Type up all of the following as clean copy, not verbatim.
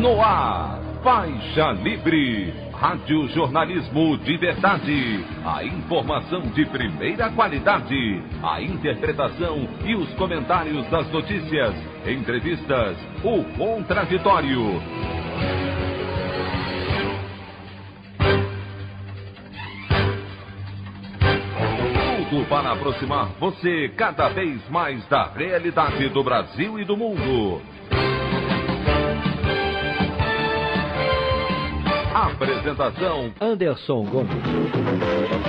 No ar, Faixa Livre, rádio jornalismo de verdade, a informação de primeira qualidade, a interpretação e os comentários das notícias, entrevistas, o contraditório. Tudo para aproximar você cada vez mais da realidade do Brasil e do mundo. Apresentação: Anderson Gomes.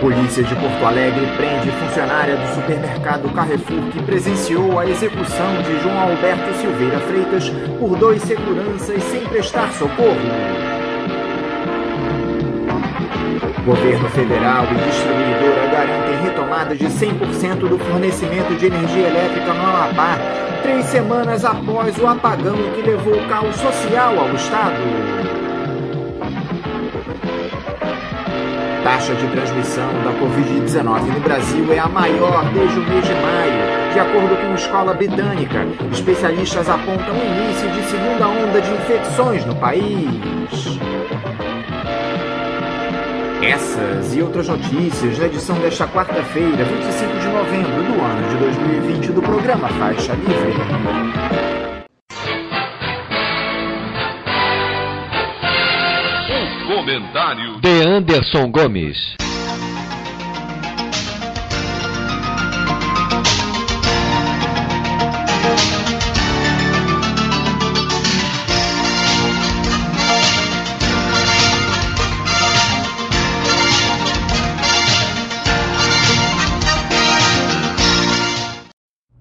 Polícia de Porto Alegre prende funcionária do supermercado Carrefour que presenciou a execução de João Alberto Silveira Freitas por 2 seguranças sem prestar socorro. Governo federal e distribuidora garantem retomada de 100% do fornecimento de energia elétrica no Amapá, 3 semanas após o apagão que levou caos social ao estado. Taxa de transmissão da Covid-19 no Brasil é a maior desde o mês de maio, de acordo com a Escola Britânica. Especialistas apontam o início de segunda onda de infecções no país. Essas e outras notícias na edição desta quarta-feira, 25 de novembro do ano de 2020 do programa Faixa Livre. Comentário de Anderson Gomes.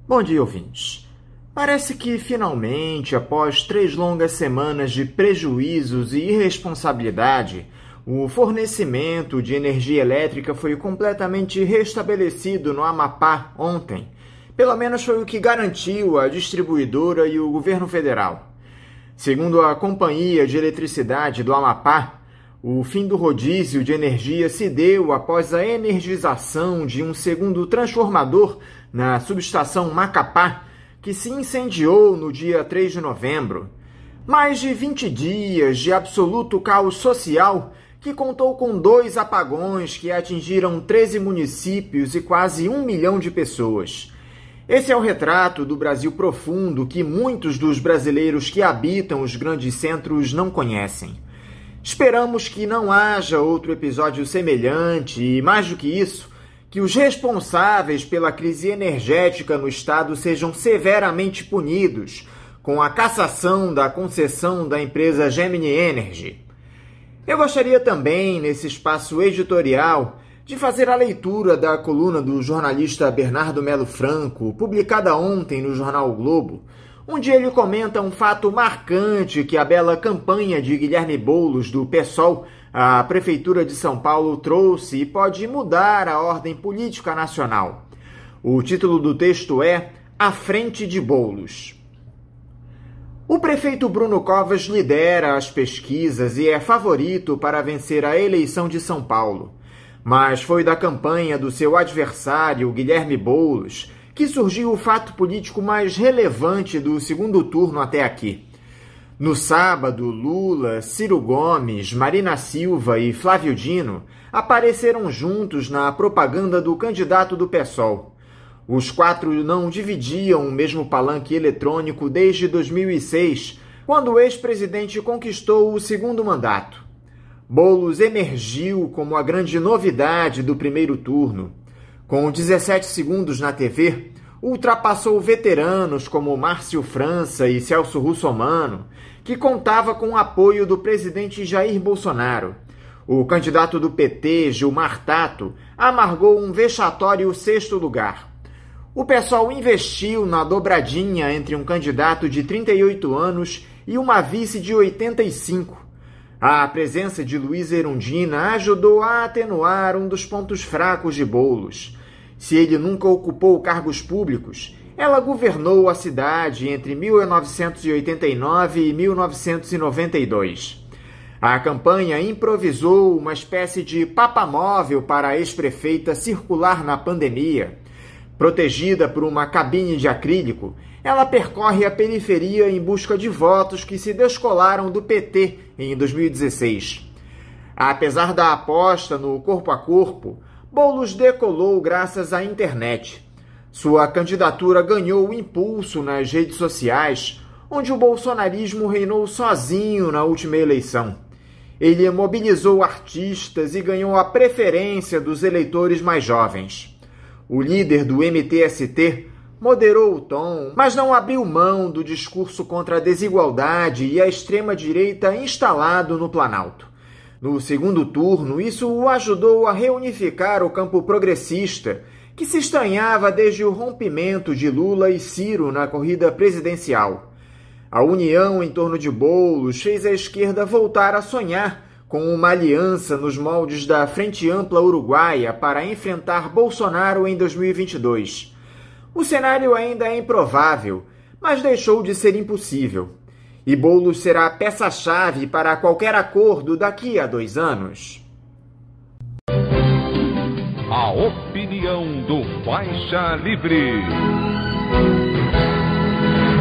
Bom dia, ouvintes. Parece que, finalmente, após 3 longas semanas de prejuízos e irresponsabilidade, o fornecimento de energia elétrica foi completamente restabelecido no Amapá ontem. Pelo menos foi o que garantiu a distribuidora e o governo federal. Segundo a Companhia de Eletricidade do Amapá, o fim do rodízio de energia se deu após a energização de um segundo transformador na subestação Macapá, que se incendiou no dia 3 de novembro. Mais de 20 dias de absoluto caos social, que contou com 2 apagões que atingiram 13 municípios e quase 1 milhão de pessoas. Esse é o retrato do Brasil profundo que muitos dos brasileiros que habitam os grandes centros não conhecem. Esperamos que não haja outro episódio semelhante e, mais do que isso, que os responsáveis pela crise energética no estado sejam severamente punidos, com a cassação da concessão da empresa Gemini Energy. Eu gostaria também, nesse espaço editorial, de fazer a leitura da coluna do jornalista Bernardo Melo Franco, publicada ontem no jornal o Globo, onde ele comenta um fato marcante que a bela campanha de Guilherme Boulos, do PSOL, a Prefeitura de São Paulo trouxe e pode mudar a ordem política nacional. O título do texto é "À Frente de Boulos". O prefeito Bruno Covas lidera as pesquisas e é favorito para vencer a eleição de São Paulo. Mas foi da campanha do seu adversário, Guilherme Boulos, que surgiu o fato político mais relevante do segundo turno até aqui. No sábado, Lula, Ciro Gomes, Marina Silva e Flávio Dino apareceram juntos na propaganda do candidato do PSOL. Os 4 não dividiam o mesmo palanque eletrônico desde 2006, quando o ex-presidente conquistou o segundo mandato. Boulos emergiu como a grande novidade do primeiro turno. Com 17 segundos na TV, ultrapassou veteranos como Márcio França e Celso Russomano, que contava com o apoio do presidente Jair Bolsonaro. O candidato do PT, Gilmar Tato, amargou um vexatório 6º lugar. O PSOL investiu na dobradinha entre um candidato de 38 anos e uma vice de 85. A presença de Luiza Erundina ajudou a atenuar um dos pontos fracos de Boulos. Se ele nunca ocupou cargos públicos, ela governou a cidade entre 1989 e 1992. A campanha improvisou uma espécie de papamóvel para a ex-prefeita circular na pandemia. Protegida por uma cabine de acrílico, ela percorre a periferia em busca de votos que se descolaram do PT em 2016. Apesar da aposta no corpo a corpo, Boulos decolou graças à internet. Sua candidatura ganhou impulso nas redes sociais, onde o bolsonarismo reinou sozinho na última eleição. Ele mobilizou artistas e ganhou a preferência dos eleitores mais jovens. O líder do MTST moderou o tom, mas não abriu mão do discurso contra a desigualdade e a extrema-direita instalado no Planalto. No segundo turno, isso o ajudou a reunificar o campo progressista, que se estranhava desde o rompimento de Lula e Ciro na corrida presidencial. A união em torno de Boulos fez a esquerda voltar a sonhar com uma aliança nos moldes da Frente Ampla Uruguaia para enfrentar Bolsonaro em 2022. O cenário ainda é improvável, mas deixou de ser impossível. E Boulos será peça-chave para qualquer acordo daqui a 2 anos. A opinião do Faixa Livre.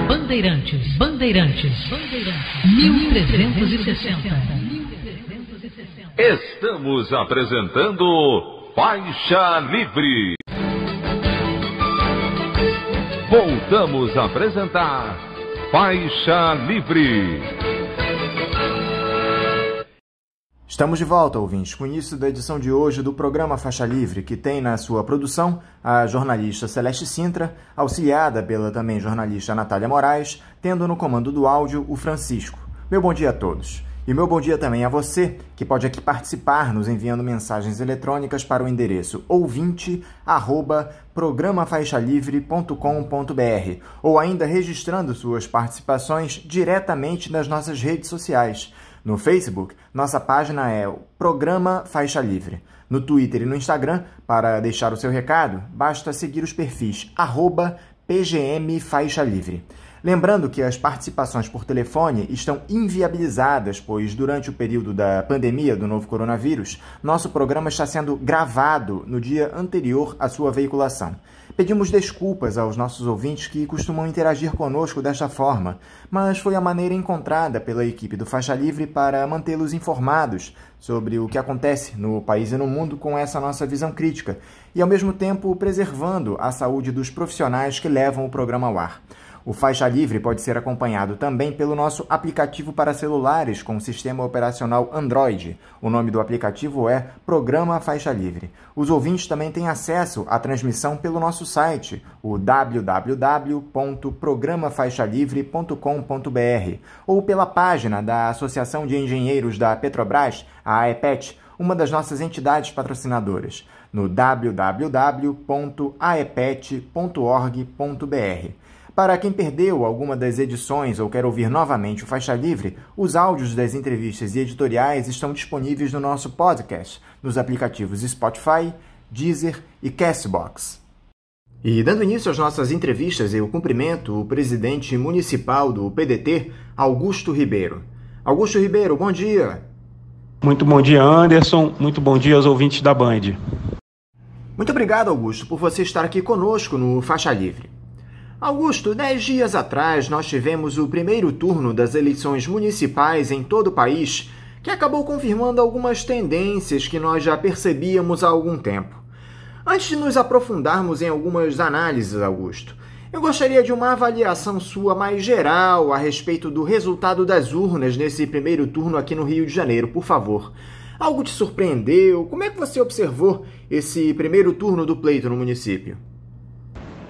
Bandeirantes, 1360. Estamos apresentando Faixa Livre. Voltamos a apresentar Faixa Livre. Estamos de volta, ouvintes, com o início da edição de hoje do programa Faixa Livre, que tem na sua produção a jornalista Celeste Sintra, auxiliada pela também jornalista Natália Moraes, tendo no comando do áudio o Francisco. Meu bom dia a todos. E meu bom dia também a você, que pode aqui participar nos enviando mensagens eletrônicas para o endereço ouvinte@programafaixalivre.com.br ou ainda registrando suas participações diretamente nas nossas redes sociais. No Facebook, nossa página é o Programa Faixa Livre. No Twitter e no Instagram, para deixar o seu recado, basta seguir os perfis @PGMFaixaLivre. Lembrando que as participações por telefone estão inviabilizadas, pois durante o período da pandemia do novo coronavírus, nosso programa está sendo gravado no dia anterior à sua veiculação. Pedimos desculpas aos nossos ouvintes que costumam interagir conosco desta forma, mas foi a maneira encontrada pela equipe do Faixa Livre para mantê-los informados sobre o que acontece no país e no mundo com essa nossa visão crítica e, ao mesmo tempo, preservando a saúde dos profissionais que levam o programa ao ar. O Faixa Livre pode ser acompanhado também pelo nosso aplicativo para celulares com sistema operacional Android. O nome do aplicativo é Programa Faixa Livre. Os ouvintes também têm acesso à transmissão pelo nosso site, o www.programafaixalivre.com.br, ou pela página da Associação de Engenheiros da Petrobras, a AEPET, uma das nossas entidades patrocinadoras, no www.aepet.org.br. Para quem perdeu alguma das edições ou quer ouvir novamente o Faixa Livre, os áudios das entrevistas e editoriais estão disponíveis no nosso podcast, nos aplicativos Spotify, Deezer e Castbox. E dando início às nossas entrevistas, eu cumprimento o presidente municipal do PDT, Augusto Ribeiro. Augusto Ribeiro, bom dia. Muito bom dia, Anderson. Muito bom dia aos ouvintes da Band. Muito obrigado, Augusto, por você estar aqui conosco no Faixa Livre. Augusto, 10 dias atrás nós tivemos o primeiro turno das eleições municipais em todo o país, que acabou confirmando algumas tendências que nós já percebíamos há algum tempo. Antes de nos aprofundarmos em algumas análises, Augusto, eu gostaria de uma avaliação sua mais geral a respeito do resultado das urnas nesse primeiro turno aqui no Rio de Janeiro, por favor. Algo te surpreendeu? Como é que você observou esse primeiro turno do pleito no município?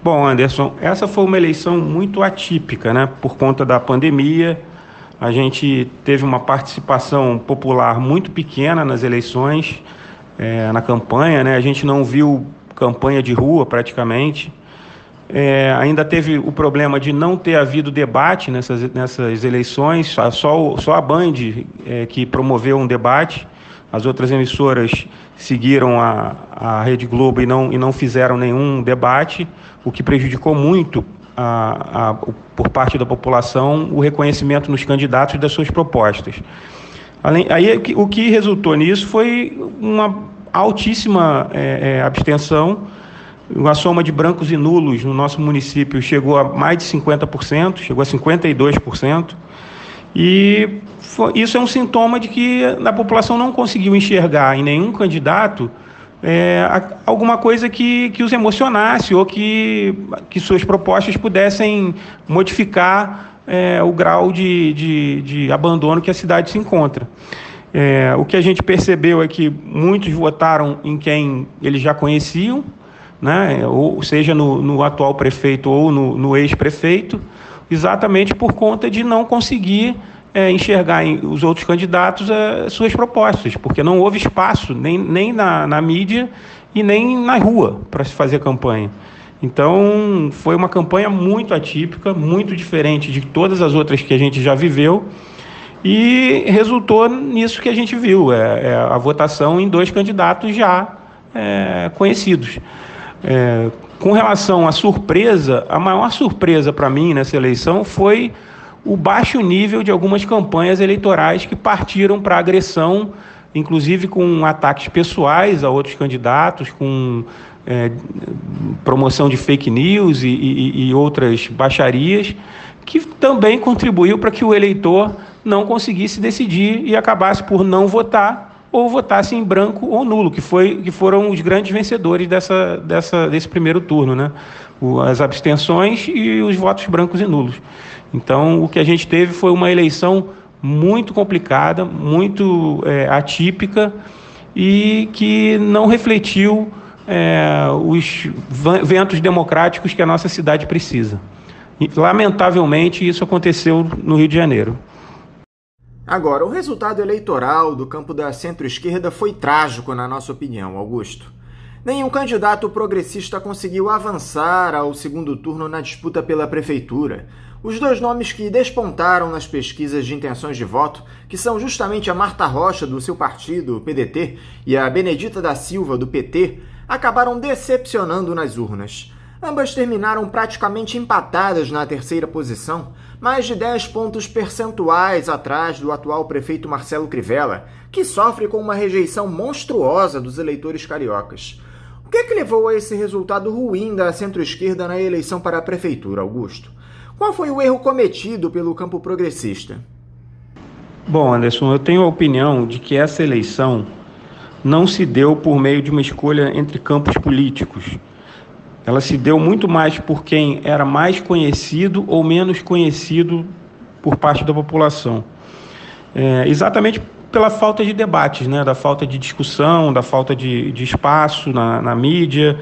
Bom, Anderson, essa foi uma eleição muito atípica, né? Por conta da pandemia, a gente teve uma participação popular muito pequena nas eleições, na campanha, né? A gente não viu campanha de rua praticamente. Ainda teve o problema de não ter havido debate nessas eleições, só a Band que promoveu um debate. As outras emissoras seguiram a Rede Globo e não fizeram nenhum debate, o que prejudicou muito, por parte da população, o reconhecimento nos candidatos das suas propostas. O que resultou nisso foi uma altíssima abstenção a soma de brancos e nulos no nosso município chegou a mais de 50%, chegou a 52%, e isso é um sintoma de que a população não conseguiu enxergar em nenhum candidato alguma coisa que os emocionasse ou que suas propostas pudessem modificar o grau de abandono que a cidade se encontra. O que a gente percebeu é que muitos votaram em quem eles já conheciam, né, ou seja, no atual prefeito ou no ex-prefeito, exatamente por conta de não conseguir enxergar em os outros candidatos suas propostas, porque não houve espaço nem na mídia e nem na rua para se fazer campanha. Então, foi uma campanha muito atípica, muito diferente de todas as outras que a gente já viveu, e resultou nisso que a gente viu, a votação em 2 candidatos já conhecidos. Com relação à surpresa, a maior surpresa para mim nessa eleição foi o baixo nível de algumas campanhas eleitorais que partiram para agressão, inclusive com ataques pessoais a outros candidatos, com promoção de fake news e outras baixarias, que também contribuiu para que o eleitor não conseguisse decidir e acabasse por não votar ou votasse em branco ou nulo, que foram os grandes vencedores desse primeiro turno, né? As abstenções e os votos brancos e nulos. Então, o que a gente teve foi uma eleição muito complicada, muito atípica e que não refletiu os ventos democráticos que a nossa cidade precisa. E, lamentavelmente, isso aconteceu no Rio de Janeiro. Agora, o resultado eleitoral do campo da centro-esquerda foi trágico, na nossa opinião, Augusto. Nenhum candidato progressista conseguiu avançar ao segundo turno na disputa pela prefeitura. Os 2 nomes que despontaram nas pesquisas de intenções de voto, que são justamente a Marta Rocha, do seu partido, o PDT, e a Benedita da Silva, do PT, acabaram decepcionando nas urnas. Ambas terminaram praticamente empatadas na terceira posição, mais de 10 pontos percentuais atrás do atual prefeito Marcelo Crivella, que sofre com uma rejeição monstruosa dos eleitores cariocas. O que levou a esse resultado ruim da centro-esquerda na eleição para a prefeitura, Augusto? Qual foi o erro cometido pelo campo progressista? Bom, Anderson, eu tenho a opinião de que essa eleição não se deu por meio de uma escolha entre campos políticos. Ela se deu muito mais por quem era mais conhecido ou menos conhecido por parte da população. Exatamente pela falta de debates, né? Da falta de discussão, da falta de espaço na mídia.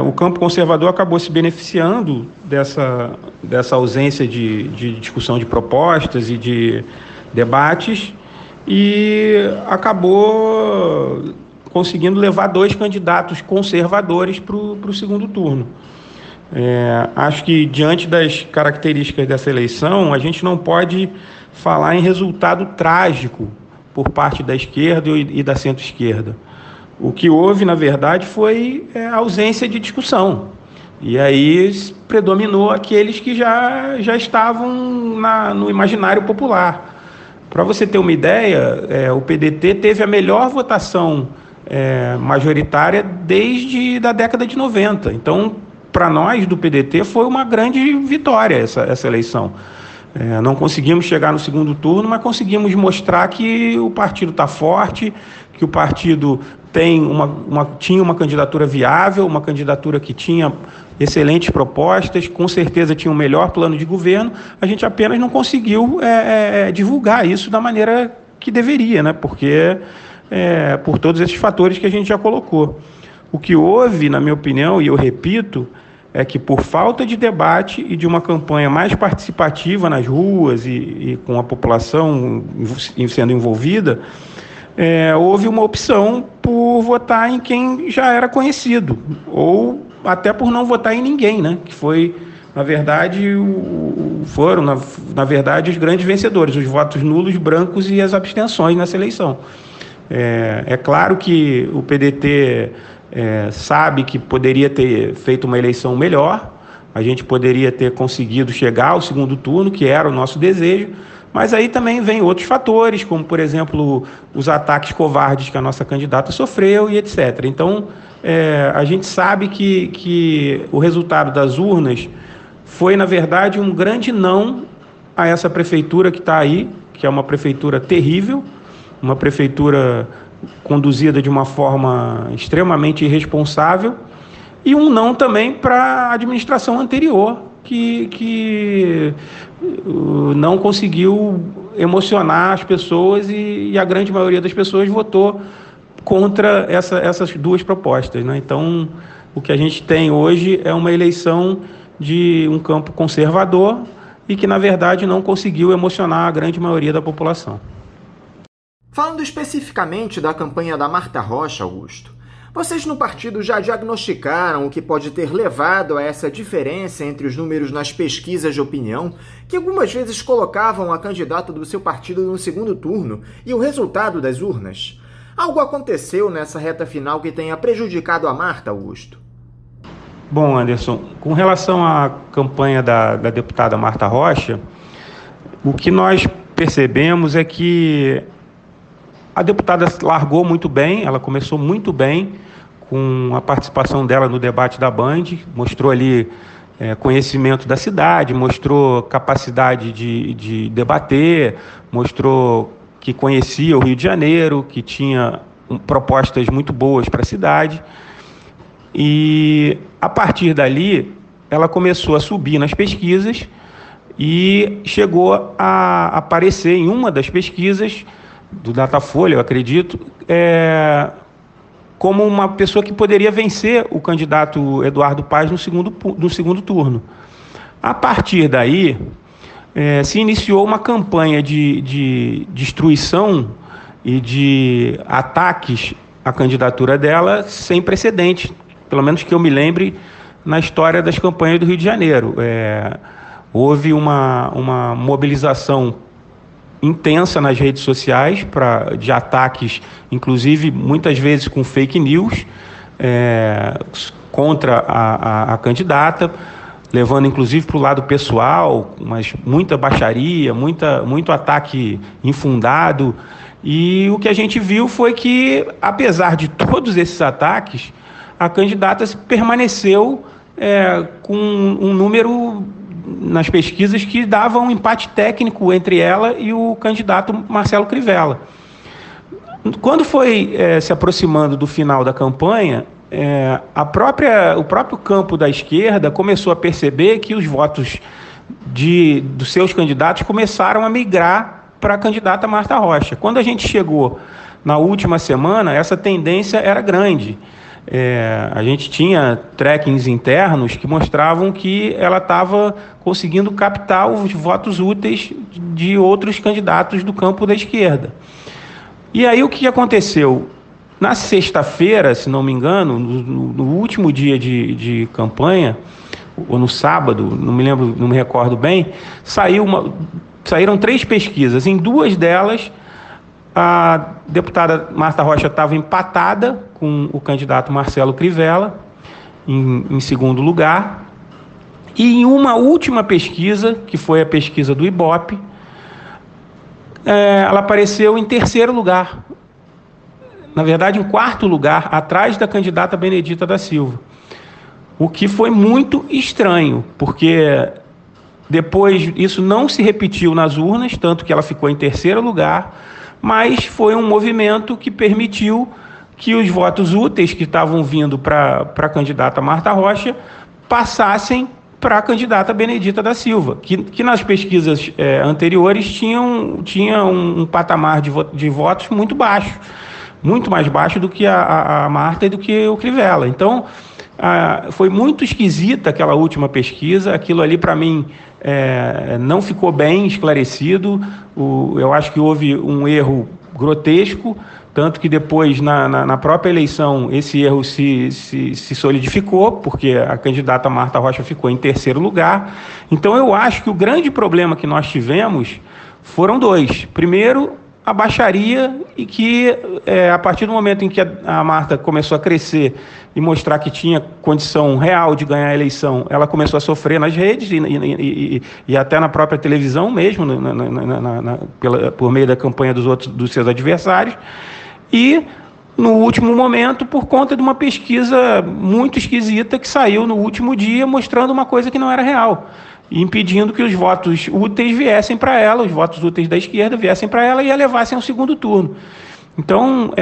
O campo conservador acabou se beneficiando dessa ausência de discussão de propostas e de debates e acabou conseguindo levar 2 candidatos conservadores para o segundo turno. Acho que, diante das características dessa eleição, a gente não pode falar em resultado trágico por parte da esquerda e da centro-esquerda. O que houve, na verdade, foi a ausência de discussão. E aí predominou aqueles que já estavam no imaginário popular. Para você ter uma ideia, o PDT teve a melhor votação majoritária desde a década de 90. Então, para nós do PDT, foi uma grande vitória essa eleição. Não conseguimos chegar no segundo turno, mas conseguimos mostrar que o partido está forte, que o partido tinha uma candidatura viável, uma candidatura que tinha excelentes propostas, com certeza tinha um melhor plano de governo. A gente apenas não conseguiu divulgar isso da maneira que deveria, né? Porque por todos esses fatores que a gente já colocou. O que houve, na minha opinião, e eu repito, é que por falta de debate e de uma campanha mais participativa nas ruas e com a população sendo envolvida, houve uma opção por votar em quem já era conhecido, ou até por não votar em ninguém, né? Que foi, na verdade, foram os grandes vencedores, os votos nulos, brancos e as abstenções nessa eleição. É claro que o PDT sabe que poderia ter feito uma eleição melhor, a gente poderia ter conseguido chegar ao segundo turno, que era o nosso desejo, Mas aí também vem outros fatores, como, por exemplo, os ataques covardes que a nossa candidata sofreu e etc. Então, a gente sabe que o resultado das urnas foi, na verdade, um grande não a essa prefeitura que está aí, que é uma prefeitura terrível, uma prefeitura conduzida de uma forma extremamente irresponsável, e um não também para a administração anterior, que não conseguiu emocionar as pessoas e a grande maioria das pessoas votou contra essas duas propostas, né? Então, o que a gente tem hoje é uma eleição de um campo conservador e que, na verdade, não conseguiu emocionar a grande maioria da população. Falando especificamente da campanha da Marta Rocha, Augusto, vocês no partido já diagnosticaram o que pode ter levado a essa diferença entre os números nas pesquisas de opinião, que algumas vezes colocavam a candidata do seu partido no segundo turno, e o resultado das urnas? Algo aconteceu nessa reta final que tenha prejudicado a Marta, Augusto? Bom, Anderson, com relação à campanha da deputada Marta Rocha, o que nós percebemos é que a deputada largou muito bem, ela começou muito bem com a participação dela no debate da Band, mostrou ali conhecimento da cidade, mostrou capacidade de debater, mostrou que conhecia o Rio de Janeiro, que tinha propostas muito boas para a cidade. E, a partir dali, ela começou a subir nas pesquisas e chegou a aparecer em uma das pesquisas do Datafolha, eu acredito, como uma pessoa que poderia vencer o candidato Eduardo Paes no segundo turno. A partir daí, se iniciou uma campanha de destruição e de ataques à candidatura dela sem precedentes, pelo menos que eu me lembre, na história das campanhas do Rio de Janeiro. Houve uma mobilização intensa nas redes sociais de ataques, inclusive muitas vezes com fake news, contra a candidata, levando inclusive para o lado pessoal, mas muita baixaria, muito ataque infundado. E o que a gente viu foi que, apesar de todos esses ataques, a candidata permaneceu com um número nas pesquisas que dava um empate técnico entre ela e o candidato Marcelo Crivella. Quando foi se aproximando do final da campanha, o próprio campo da esquerda começou a perceber que os votos dos seus candidatos começaram a migrar para a candidata Marta Rocha. Quando a gente chegou na última semana, essa tendência era grande. A gente tinha trackings internos que mostravam que ela estava conseguindo captar os votos úteis de outros candidatos do campo da esquerda. E aí o que aconteceu? Na sexta-feira, se não me engano, no último dia de campanha, ou no sábado, não me recordo bem, saíram 3 pesquisas. Em 2 delas, a deputada Marta Rocha estava empatada com o candidato Marcelo Crivella, em segundo lugar. E em uma última pesquisa, que foi a pesquisa do Ibope, ela apareceu em terceiro lugar. Na verdade, em quarto lugar, atrás da candidata Benedita da Silva. O que foi muito estranho, porque depois isso não se repetiu nas urnas, tanto que ela ficou em terceiro lugar, mas foi um movimento que permitiu que os votos úteis que estavam vindo para a candidata Marta Rocha passassem para a candidata Benedita da Silva, que nas pesquisas anteriores tinha um patamar de votos muito baixo, muito mais baixo do que a Marta e do que o Crivella. Então, foi muito esquisita aquela última pesquisa. Aquilo ali, para mim, não ficou bem esclarecido. Eu acho que houve um erro grotesco, tanto que depois, na própria eleição, esse erro se solidificou, porque a candidata Marta Rocha ficou em terceiro lugar. Então, eu acho que o grande problema que nós tivemos foram 2. Primeiro, abaixaria e que, a partir do momento em que a Marta começou a crescer e mostrar que tinha condição real de ganhar a eleição, ela começou a sofrer nas redes e até na própria televisão mesmo, por meio da campanha dos seus adversários. E, no último momento, por conta de uma pesquisa muito esquisita que saiu no último dia, mostrando uma coisa que não era real, impedindo que os votos úteis viessem para ela, os votos úteis da esquerda viessem para ela e a levassem ao segundo turno. Então,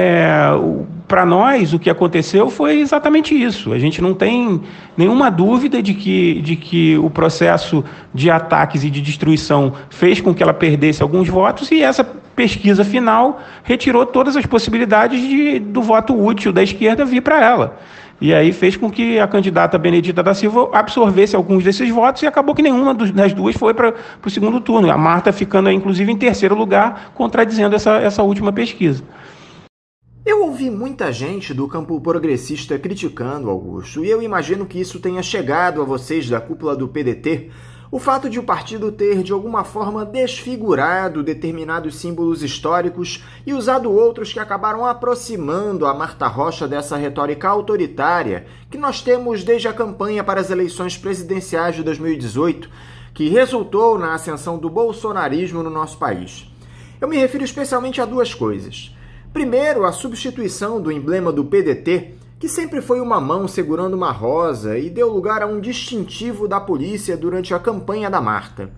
para nós, o que aconteceu foi exatamente isso. A gente não tem nenhuma dúvida de que o processo de ataques e de destruição fez com que ela perdesse alguns votos, e essa pesquisa final retirou todas as possibilidades do voto útil da esquerda vir para ela. E aí fez com que a candidata Benedita da Silva absorvesse alguns desses votos, e acabou que nenhuma das duas foi para o segundo turno. A Marta ficando, inclusive, em terceiro lugar, contradizendo essa última pesquisa. Eu ouvi muita gente do campo progressista criticando Augusto, e eu imagino que isso tenha chegado a vocês da cúpula do PDT, o fato de o partido ter, de alguma forma, desfigurado determinados símbolos históricos e usado outros que acabaram aproximando a Marta Rocha dessa retórica autoritária que nós temos desde a campanha para as eleições presidenciais de 2018, que resultou na ascensão do bolsonarismo no nosso país. Eu me refiro especialmente a duas coisas. Primeiro, a substituição do emblema do PDT, que sempre foi uma mão segurando uma rosa e deu lugar a um distintivo da polícia durante a campanha da Marta.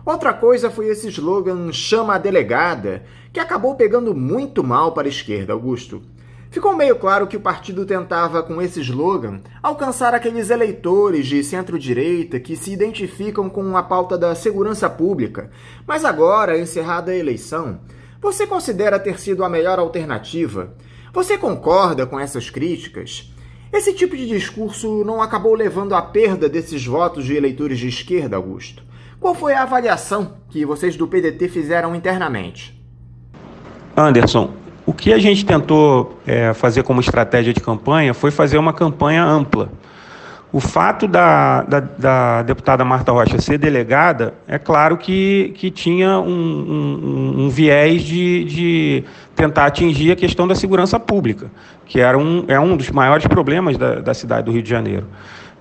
Outra coisa foi esse slogan "Chama a Delegada", que acabou pegando muito mal para a esquerda, Augusto. Ficou meio claro que o partido tentava, com esse slogan, alcançar aqueles eleitores de centro-direita que se identificam com a pauta da segurança pública. Mas agora, encerrada a eleição, você considera ter sido a melhor alternativa? Você concorda com essas críticas? Esse tipo de discurso não acabou levando à perda desses votos de eleitores de esquerda, Augusto? Qual foi a avaliação que vocês do PDT fizeram internamente? Anderson, o que a gente tentou fazer como estratégia de campanha foi fazer uma campanha ampla. O fato da deputada Marta Rocha ser delegada, é claro que tinha um viés de tentar atingir a questão da segurança pública, que é um dos maiores problemas da cidade do Rio de Janeiro.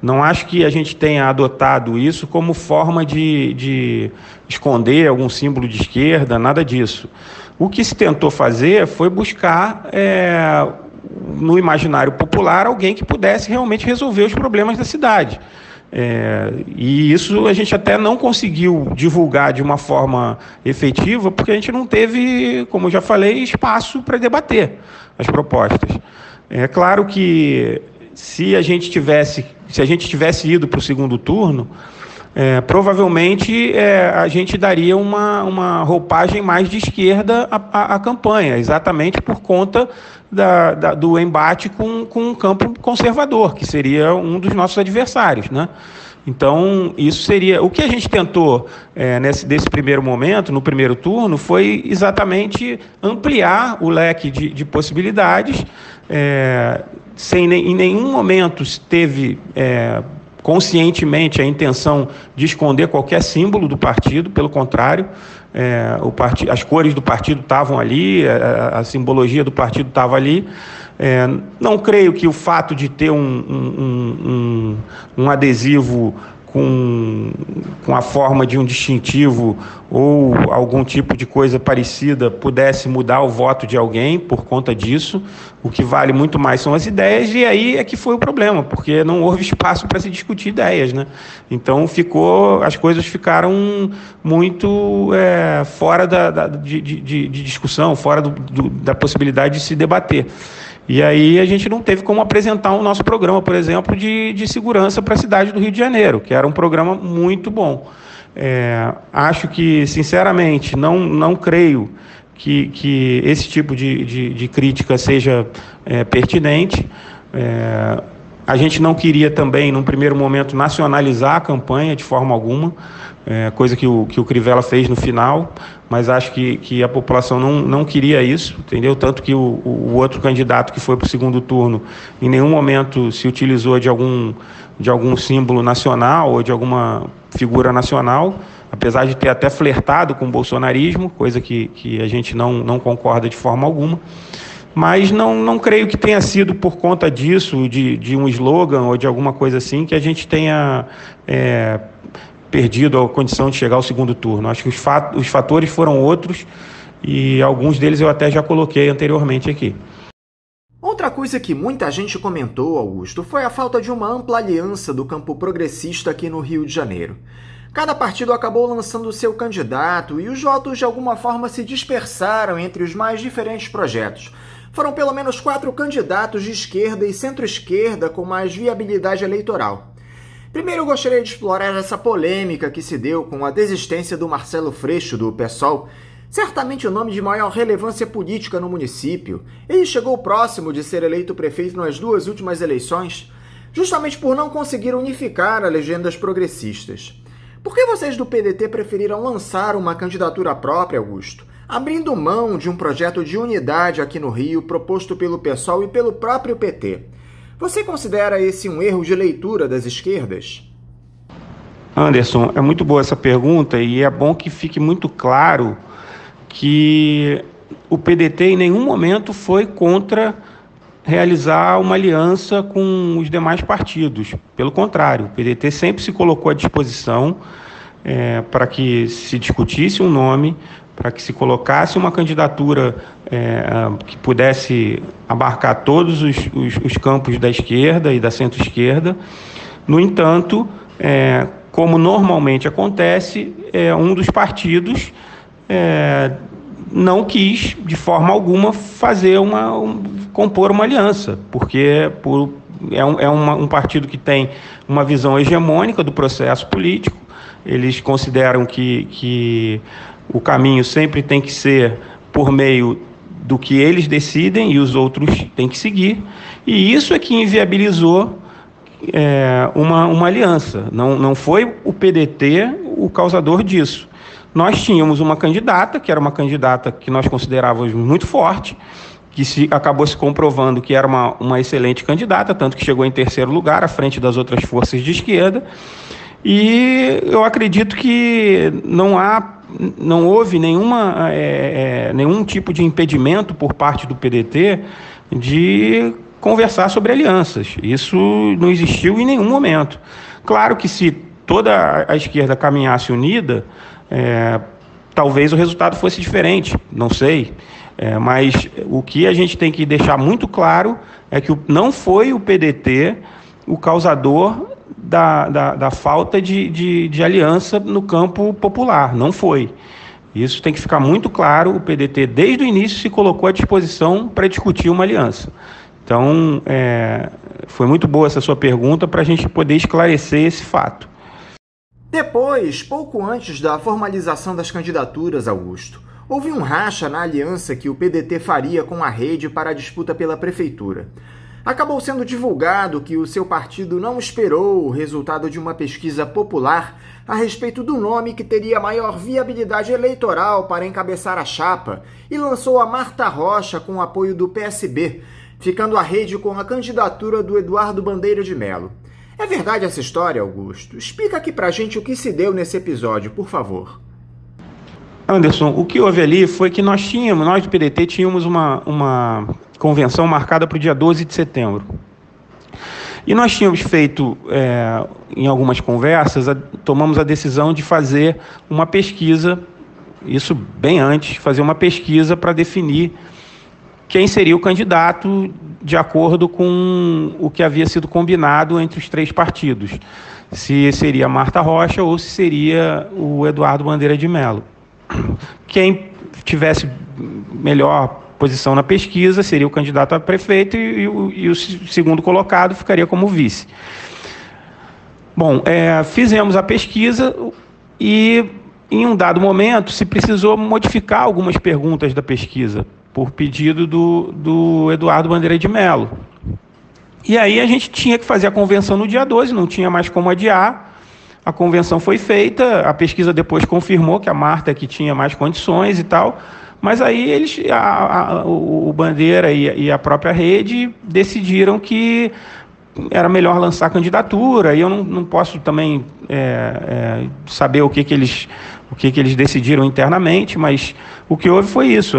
Não acho que a gente tenha adotado isso como forma de esconder algum símbolo de esquerda, nada disso. O que se tentou fazer foi buscar no imaginário popular alguém que pudesse realmente resolver os problemas da cidade. E isso a gente até não conseguiu divulgar de uma forma efetiva, porque a gente não teve, como eu já falei, espaço para debater as propostas. É claro que se a gente tivesse ido para o segundo turno, provavelmente a gente daria uma roupagem mais de esquerda à campanha, exatamente por conta do embate com um campo conservador, que seria um dos nossos adversários, né? Então, isso seria... O que a gente tentou nesse primeiro momento, no primeiro turno, foi exatamente ampliar o leque de possibilidades. Em nenhum momento teve conscientemente a intenção de esconder qualquer símbolo do partido, pelo contrário, as cores do partido estavam ali, a simbologia do partido estava ali. Não creio que o fato de ter um adesivo com a forma de um distintivo ou algum tipo de coisa parecida pudesse mudar o voto de alguém por conta disso. O que vale muito mais são as ideias, e aí é que foi o problema, porque não houve espaço para se discutir ideias, né? Então as coisas ficaram muito fora de discussão, fora da possibilidade de se debater. E aí a gente não teve como apresentar o nosso programa, por exemplo, de segurança para a cidade do Rio de Janeiro, que era um programa muito bom. Acho que, sinceramente, não creio que esse tipo de crítica seja pertinente. A gente não queria também, num primeiro momento, nacionalizar a campanha de forma alguma, coisa que o Crivella fez no final, mas acho que a população não queria isso, entendeu? Tanto que o outro candidato que foi para o segundo turno, em nenhum momento se utilizou de algum símbolo nacional ou de alguma figura nacional. apesar de ter até flertado com o bolsonarismo, coisa que a gente não concorda de forma alguma. Mas não creio que tenha sido por conta disso, de um slogan ou de alguma coisa assim, que a gente tenha perdido a condição de chegar ao segundo turno. Acho que os fatores foram outros e alguns deles eu até já coloquei anteriormente aqui. Outra coisa que muita gente comentou, Augusto, foi a falta de uma ampla aliança do campo progressista aqui no Rio de Janeiro. Cada partido acabou lançando o seu candidato e os votos de alguma forma se dispersaram entre os mais diferentes projetos. Foram pelo menos 4 candidatos de esquerda e centro-esquerda com mais viabilidade eleitoral. Primeiro, eu gostaria de explorar essa polêmica que se deu com a desistência do Marcelo Freixo, do PSOL, certamente o nome de maior relevância política no município. Ele chegou próximo de ser eleito prefeito nas 2 últimas eleições, justamente por não conseguir unificar as legendas progressistas. Por que vocês do PDT preferiram lançar uma candidatura própria, Augusto, abrindo mão de um projeto de unidade aqui no Rio proposto pelo PSOL e pelo próprio PT? Você considera esse um erro de leitura das esquerdas? Anderson, é muito boa essa pergunta e é bom que fique muito claro que o PDT em nenhum momento foi contra realizar uma aliança com os demais partidos. Pelo contrário, o PDT sempre se colocou à disposição para que se discutisse um nome, para que se colocasse uma candidatura que pudesse abarcar todos os campos da esquerda e da centro-esquerda. No entanto, como normalmente acontece, um dos partidos não quis, de forma alguma, compor uma aliança, porque é um partido que tem uma visão hegemônica do processo político. Eles consideram que o caminho sempre tem que ser por meio do que eles decidem e os outros têm que seguir. E isso é que inviabilizou uma aliança. Não foi o PDT o causador disso. Nós tínhamos uma candidata, que era uma candidata que nós considerávamos muito forte, que acabou se comprovando que era uma excelente candidata, tanto que chegou em terceiro lugar, à frente das outras forças de esquerda. E eu acredito que não houve nenhum tipo de impedimento por parte do PDT de conversar sobre alianças. Isso não existiu em nenhum momento. Claro que se toda a esquerda caminhasse unida, talvez o resultado fosse diferente, não sei. Mas o que a gente tem que deixar muito claro é que não foi o PDT o causador da falta de aliança no campo popular, não foi. Isso tem que ficar muito claro. O PDT, desde o início, se colocou à disposição para discutir uma aliança. Então, foi muito boa essa sua pergunta para a gente poder esclarecer esse fato. Depois, pouco antes da formalização das candidaturas, Augusto, houve um racha na aliança que o PDT faria com a Rede para a disputa pela prefeitura. Acabou sendo divulgado que o seu partido não esperou o resultado de uma pesquisa popular a respeito do nome que teria maior viabilidade eleitoral para encabeçar a chapa e lançou a Marta Rocha com o apoio do PSB, ficando a Rede com a candidatura do Eduardo Bandeira de Mello. É verdade essa história, Augusto? Explica aqui pra gente o que se deu nesse episódio, por favor. Anderson, o que houve ali foi que nós do PDT tínhamos uma convenção marcada para o dia 12 de setembro. E nós tínhamos feito, em algumas conversas, tomamos a decisão de fazer uma pesquisa, isso bem antes, fazer uma pesquisa para definir quem seria o candidato de acordo com o que havia sido combinado entre os 3 partidos. Se seria a Marta Rocha ou se seria o Eduardo Bandeira de Mello. Quem tivesse melhor posição na pesquisa seria o candidato a prefeito e o segundo colocado ficaria como vice. Bom, fizemos a pesquisa e em um dado momento se precisou modificar algumas perguntas da pesquisa por pedido do Eduardo Bandeira de Mello. E aí a gente tinha que fazer a convenção no dia 12, não tinha mais como adiar. A convenção foi feita, a pesquisa depois confirmou que a Marta que tinha mais condições e tal, mas aí o Bandeira e a própria Rede decidiram que era melhor lançar candidatura, e eu não posso também saber o que eles decidiram internamente, mas o que houve foi isso.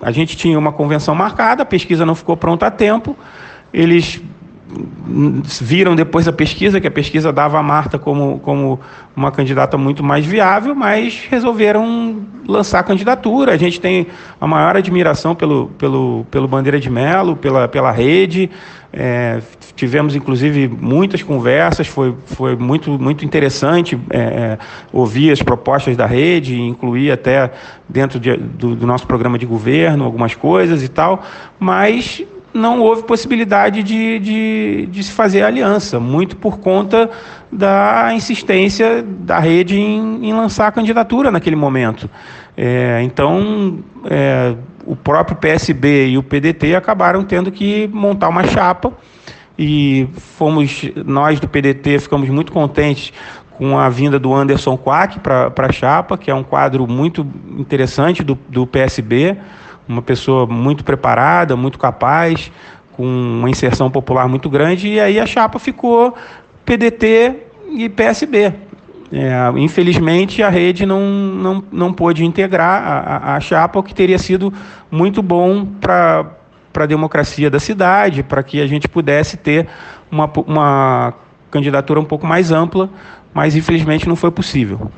A gente tinha uma convenção marcada, a pesquisa não ficou pronta a tempo, eles viram depois a pesquisa, que a pesquisa dava a Marta como uma candidata muito mais viável, mas resolveram lançar a candidatura. A gente tem a maior admiração pelo Bandeira de Melo, pela rede. Tivemos, inclusive, muitas conversas, foi muito interessante ouvir as propostas da rede, incluir até dentro do nosso programa de governo algumas coisas e tal, mas não houve possibilidade de se fazer aliança, muito por conta da insistência da rede em lançar a candidatura naquele momento. Então, o próprio PSB e o PDT acabaram tendo que montar uma chapa, e nós do PDT ficamos muito contentes com a vinda do Anderson Quack para a chapa, que é um quadro muito interessante do PSB, uma pessoa muito preparada, muito capaz, com uma inserção popular muito grande, e aí a chapa ficou PDT e PSB. Infelizmente, a rede não pôde integrar a chapa, o que teria sido muito bom para a democracia da cidade, para que a gente pudesse ter uma candidatura um pouco mais ampla, mas infelizmente não foi possível.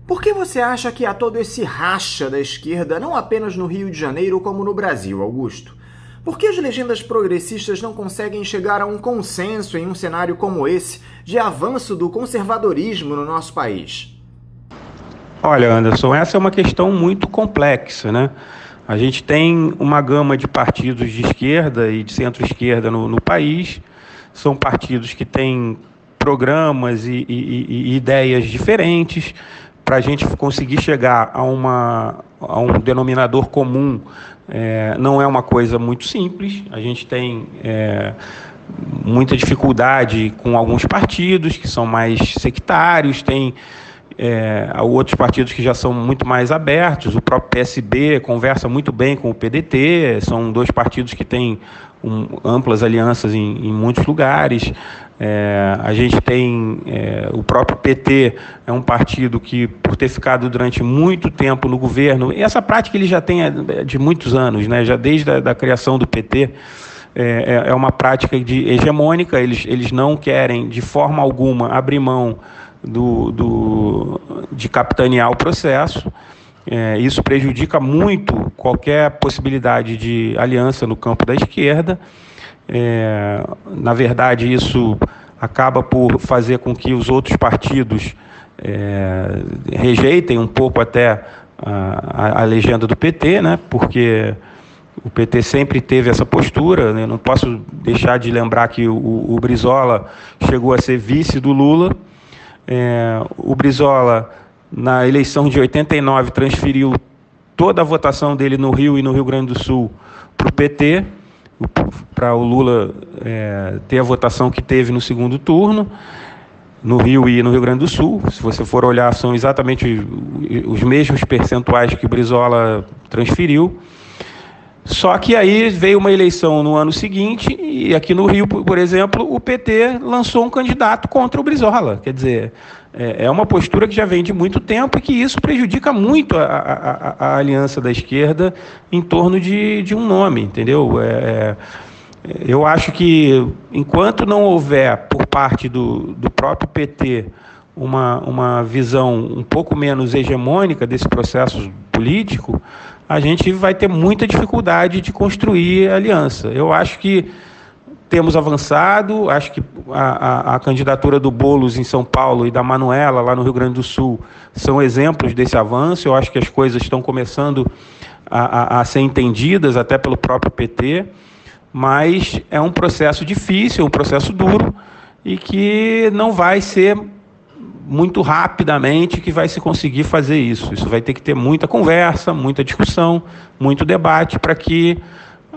Por que você acha que há todo esse racha da esquerda, não apenas no Rio de Janeiro, como no Brasil, Augusto? Por que as legendas progressistas não conseguem chegar a um consenso em um cenário como esse, de avanço do conservadorismo no nosso país? Olha, Anderson, essa é uma questão muito complexa, né? A gente tem uma gama de partidos de esquerda e de centro-esquerda no país. São partidos que têm programas e ideias diferentes. Para a gente conseguir chegar a um denominador comum, não é uma coisa muito simples. A gente tem muita dificuldade com alguns partidos que são mais sectários, tem outros partidos que já são muito mais abertos. O próprio PSB conversa muito bem com o PDT, são dois partidos que têm amplas alianças em muitos lugares. A gente tem o próprio PT, é um partido que, por ter ficado durante muito tempo no governo, e essa prática ele já tem de muitos anos, né? Já desde a criação do PT, é uma prática hegemônica. Eles não querem de forma alguma abrir mão de capitanear o processo. Isso prejudica muito qualquer possibilidade de aliança no campo da esquerda. Na verdade, isso acaba por fazer com que os outros partidos rejeitem um pouco até a legenda do PT, né? Porque o PT sempre teve essa postura, né? Não posso deixar de lembrar que o Brizola chegou a ser vice do Lula. O Brizola, na eleição de 89, transferiu toda a votação dele no Rio e no Rio Grande do Sul para o PT, para o Lula ter a votação que teve no segundo turno, no Rio e no Rio Grande do Sul. Se você for olhar, são exatamente os mesmos percentuais que o Brizola transferiu. Só que aí veio uma eleição no ano seguinte, e aqui no Rio, por exemplo, o PT lançou um candidato contra o Brizola. Quer dizer, é uma postura que já vem de muito tempo e que isso prejudica muito a aliança da esquerda em torno de um nome, entendeu? Eu acho que enquanto não houver por parte do próprio PT uma visão um pouco menos hegemônica desse processo político, a gente vai ter muita dificuldade de construir aliança. Eu acho que temos avançado, acho que a candidatura do Boulos em São Paulo e da Manuela lá no Rio Grande do Sul são exemplos desse avanço. Eu acho que as coisas estão começando a ser entendidas até pelo próprio PT, mas é um processo difícil, é um processo duro, e que não vai ser muito rapidamente que vai se conseguir fazer isso. Isso vai ter que ter muita conversa, muita discussão, muito debate, para que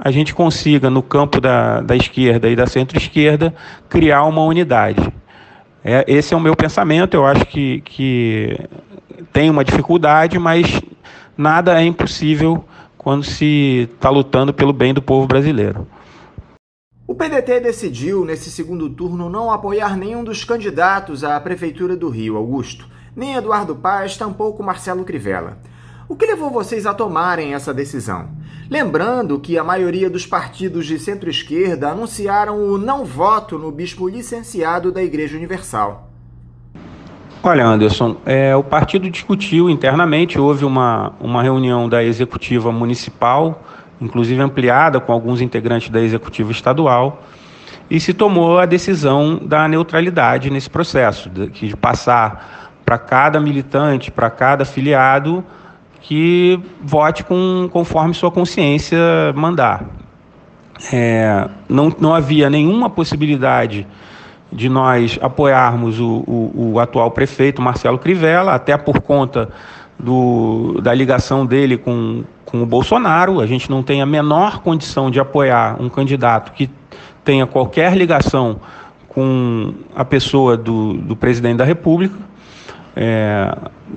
a gente consiga, no campo da esquerda e da centro-esquerda, criar uma unidade. Esse é o meu pensamento. Eu acho que tem uma dificuldade, mas nada é impossível quando se está lutando pelo bem do povo brasileiro. O O PDT decidiu, nesse segundo turno, não apoiar nenhum dos candidatos à Prefeitura do Rio, Augusto, nem Eduardo Paes, tampouco Marcelo Crivella. O que levou vocês a tomarem essa decisão? Lembrando que a maioria dos partidos de centro-esquerda anunciaram o não voto no bispo licenciado da Igreja Universal. Olha, Anderson, o partido discutiu internamente, houve uma reunião da executiva municipal, inclusive ampliada com alguns integrantes da executiva estadual, e se tomou a decisão da neutralidade nesse processo, de passar para cada militante, para cada filiado, que vote conforme sua consciência mandar. Não havia nenhuma possibilidade de nós apoiarmos o atual prefeito Marcelo Crivella, até por conta da ligação dele com o Bolsonaro. A gente não tem a menor condição de apoiar um candidato que tenha qualquer ligação com a pessoa do presidente da República.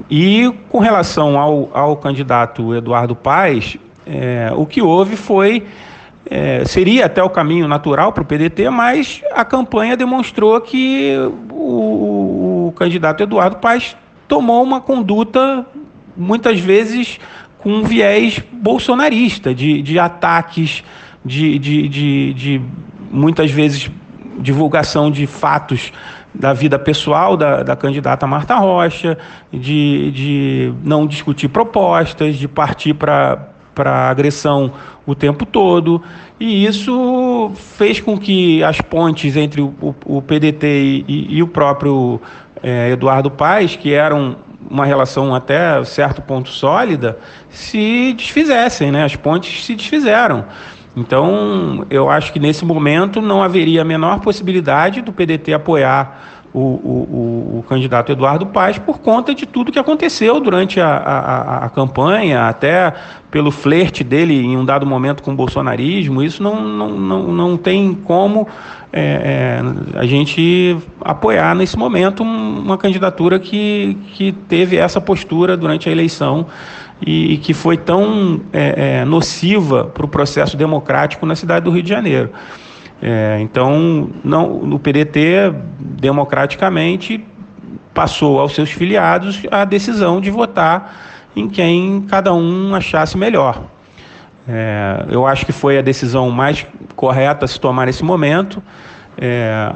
E com relação ao candidato Eduardo Paes, o que houve foi, seria até o caminho natural para o PDT, mas a campanha demonstrou que o candidato Eduardo Paes tomou uma conduta, muitas vezes, com um viés bolsonarista, de ataques, de muitas vezes divulgação de fatos da vida pessoal da candidata Marta Rocha, de não discutir propostas, de partir para agressão o tempo todo, e isso fez com que as pontes entre o PDT e o próprio Eduardo Paes, que eram uma relação até certo ponto sólida, se desfizessem, né? As pontes se desfizeram. Então, eu acho que nesse momento não haveria a menor possibilidade do PDT apoiar o candidato Eduardo Paes por conta de tudo que aconteceu durante a campanha, até pelo flerte dele em um dado momento com o bolsonarismo. Isso não tem como a gente apoiar nesse momento uma candidatura que teve essa postura durante a eleição e que foi tão nociva para o processo democrático na cidade do Rio de Janeiro. Então, o PDT, democraticamente, passou aos seus filiados a decisão de votar em quem cada um achasse melhor. Eu acho que foi a decisão mais correta a se tomar nesse momento.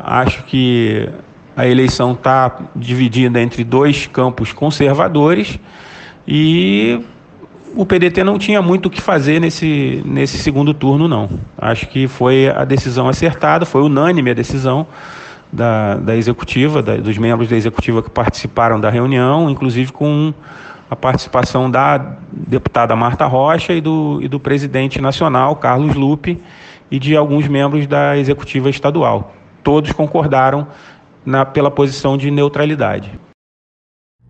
Acho que a eleição está dividida entre dois campos conservadores e o PDT não tinha muito o que fazer nesse segundo turno, não. Acho que foi a decisão acertada, foi unânime a decisão da executiva, dos membros da executiva que participaram da reunião, inclusive com a participação da deputada Marta Rocha e do presidente nacional, Carlos Lupe, e de alguns membros da executiva estadual. Todos concordaram pela posição de neutralidade.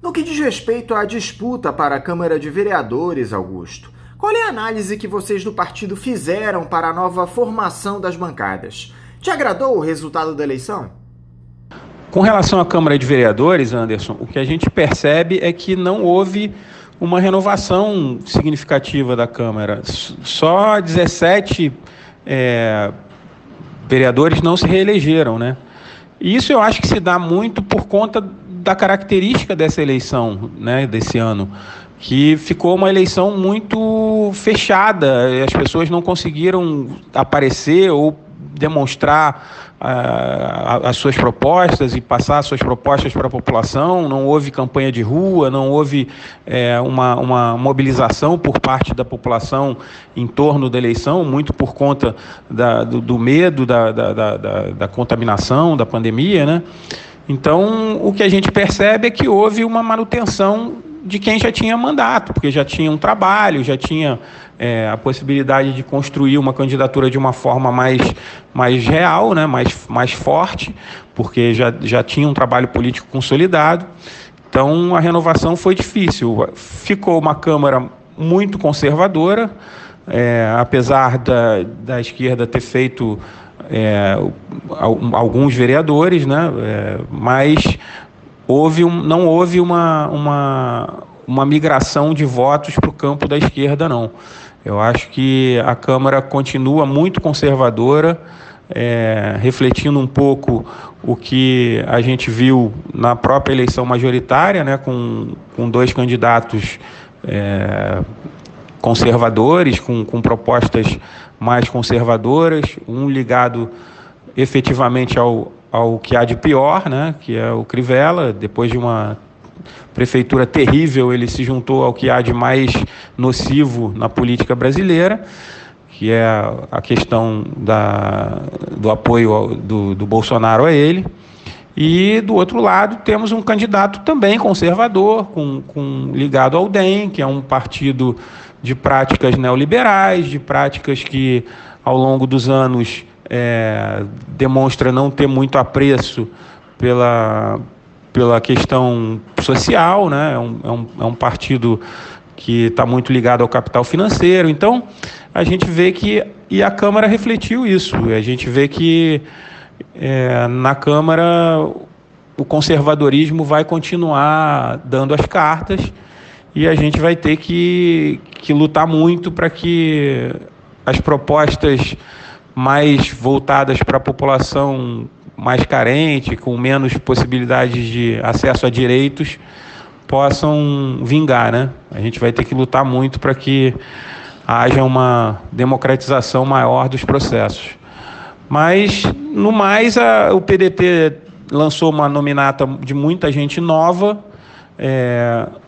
No que diz respeito à disputa para a Câmara de Vereadores, Augusto, qual é a análise que vocês do partido fizeram para a nova formação das bancadas? Te agradou o resultado da eleição? Com relação à Câmara de Vereadores, Anderson, o que a gente percebe é que não houve uma renovação significativa da Câmara. Só 17 vereadores não se reelegeram, né? E isso eu acho que se dá muito por conta da característica dessa eleição, né, desse ano, que ficou uma eleição muito fechada. As pessoas não conseguiram aparecer ou demonstrar as suas propostas e passar as suas propostas para a população. Não houve campanha de rua, não houve uma mobilização por parte da população em torno da eleição, muito por conta do medo da contaminação, da pandemia, né? Então, o que a gente percebe é que houve uma manutenção de quem já tinha mandato, porque já tinha um trabalho, já tinha a possibilidade de construir uma candidatura de uma forma mais real, né, mais forte, porque já tinha um trabalho político consolidado. Então, a renovação foi difícil. Ficou uma Câmara muito conservadora, apesar da esquerda ter feito alguns vereadores, né, mas não houve uma migração de votos para o campo da esquerda, não. Eu acho que a Câmara continua muito conservadora, refletindo um pouco o que a gente viu na própria eleição majoritária, né, com dois candidatos conservadores, com propostas mais conservadoras, um ligado efetivamente ao que há de pior, né, que é o Crivella. Depois de uma prefeitura terrível, ele se juntou ao que há de mais nocivo na política brasileira, que é a questão do apoio do Bolsonaro a ele. E, do outro lado, temos um candidato também conservador, ligado ao DEM, que é um partido de práticas neoliberais, de práticas que, ao longo dos anos, demonstra não ter muito apreço pela questão social, né? É um partido que está muito ligado ao capital financeiro. Então, a gente vê que, e a Câmara refletiu isso, a gente vê que na Câmara o conservadorismo vai continuar dando as cartas e a gente vai ter que lutar muito para que as propostas mais voltadas para a população mais carente, com menos possibilidades de acesso a direitos, possam vingar, né? A gente vai ter que lutar muito para que haja uma democratização maior dos processos. Mas, no mais, o PDT lançou uma nominata de muita gente nova.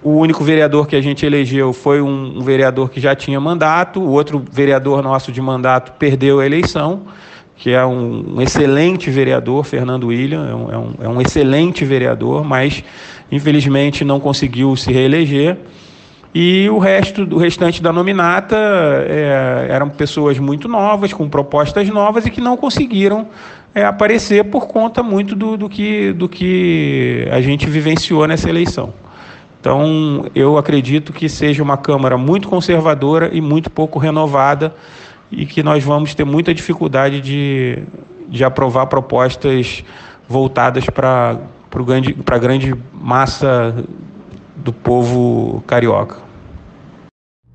O único vereador que a gente elegeu foi um vereador que já tinha mandato. O outro vereador nosso de mandato perdeu a eleição, que é um excelente vereador, Fernando William, é um excelente vereador, mas infelizmente não conseguiu se reeleger. E o restante da nominata eram pessoas muito novas, com propostas novas e que não conseguiram aparecer por conta muito do que a gente vivenciou nessa eleição. Então, eu acredito que seja uma Câmara muito conservadora e muito pouco renovada e que nós vamos ter muita dificuldade de aprovar propostas voltadas para a grande massa do povo carioca.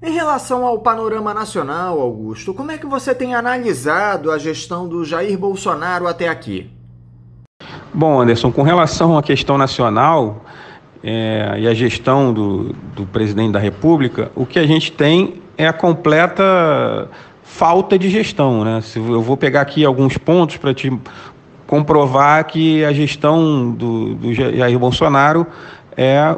Em relação ao panorama nacional, Augusto, como é que você tem analisado a gestão do Jair Bolsonaro até aqui? Bom, Anderson, com relação à questão nacional e a gestão do presidente da República, o que a gente tem é a completa falta de gestão, né? Eu vou pegar aqui alguns pontos para te comprovar que a gestão do Jair Bolsonaro é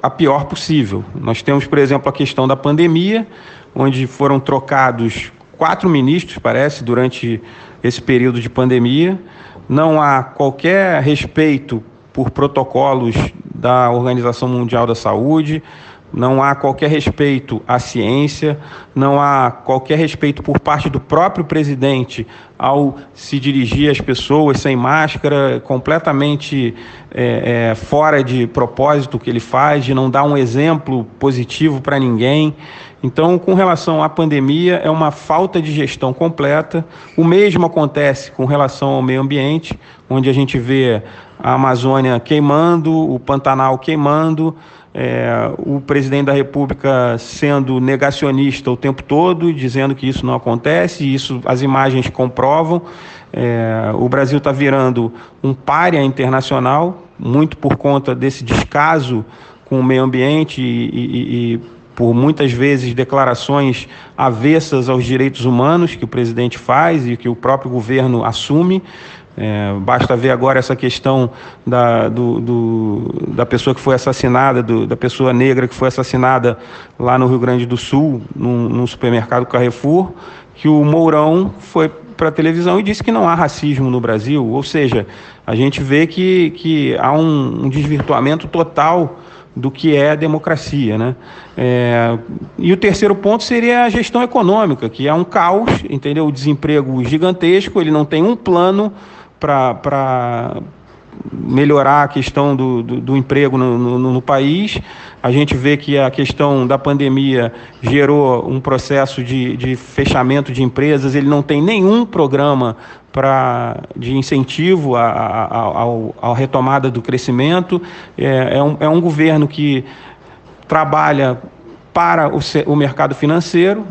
a pior possível. Nós temos, por exemplo, a questão da pandemia, onde foram trocados 4 ministros, parece, durante esse período de pandemia. Não há qualquer respeito por protocolos da Organização Mundial da Saúde, não há qualquer respeito à ciência, não há qualquer respeito por parte do próprio presidente ao se dirigir às pessoas sem máscara, completamente fora de propósito o que ele faz, de não dar um exemplo positivo para ninguém. Então, com relação à pandemia, é uma falta de gestão completa. O mesmo acontece com relação ao meio ambiente, onde a gente vê a Amazônia queimando, o Pantanal queimando, o presidente da República sendo negacionista o tempo todo, dizendo que isso não acontece, e isso as imagens comprovam. O Brasil está virando um pária internacional, muito por conta desse descaso com o meio ambiente e por muitas vezes declarações avessas aos direitos humanos que o presidente faz e que o próprio governo assume. Basta ver agora essa questão da pessoa que foi assassinada, da pessoa negra que foi assassinada lá no Rio Grande do Sul, num supermercado Carrefour, que o Mourão foi para a televisão e disse que não há racismo no Brasil. Ou seja, a gente vê que há um desvirtuamento total do que é a democracia, né? E o terceiro ponto seria a gestão econômica, que é um caos, entendeu? O desemprego gigantesco, ele não tem um plano para melhorar a questão do emprego no país. A gente vê que a questão da pandemia gerou um processo de fechamento de empresas, ele não tem nenhum programa de incentivo à retomada do crescimento. É um governo que trabalha para o mercado financeiro.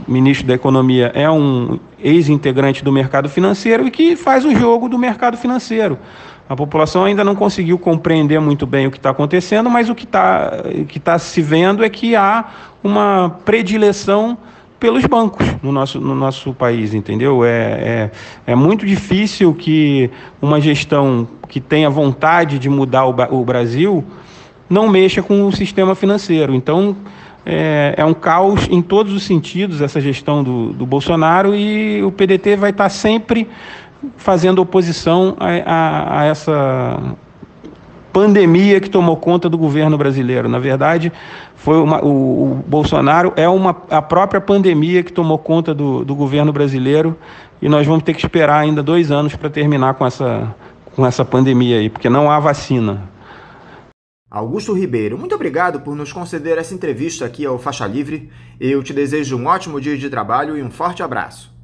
ministro da Economia é um ex-integrante do mercado financeiro e que faz o jogo do mercado financeiro. A população ainda não conseguiu compreender muito bem o que está acontecendo, mas o que está se vendo é que há uma predileção pelos bancos no nosso país, entendeu? É muito difícil que uma gestão que tenha vontade de mudar o Brasil não mexa com o sistema financeiro. Então, é um caos em todos os sentidos essa gestão do Bolsonaro, e o PDT vai estar sempre fazendo oposição a essa pandemia que tomou conta do governo brasileiro. Na verdade, o Bolsonaro é a própria pandemia que tomou conta do governo brasileiro, e nós vamos ter que esperar ainda 2 anos para terminar com essa pandemia aí, porque não há vacina. Augusto Ribeiro, muito obrigado por nos conceder essa entrevista aqui ao Faixa Livre. Eu te desejo um ótimo dia de trabalho e um forte abraço.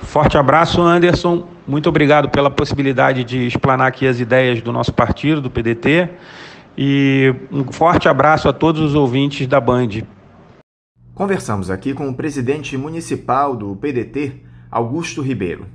Forte abraço, Anderson. Muito obrigado pela possibilidade de explanar aqui as ideias do nosso partido, do PDT. E um forte abraço a todos os ouvintes da Band. Conversamos aqui com o presidente municipal do PDT, Augusto Ribeiro.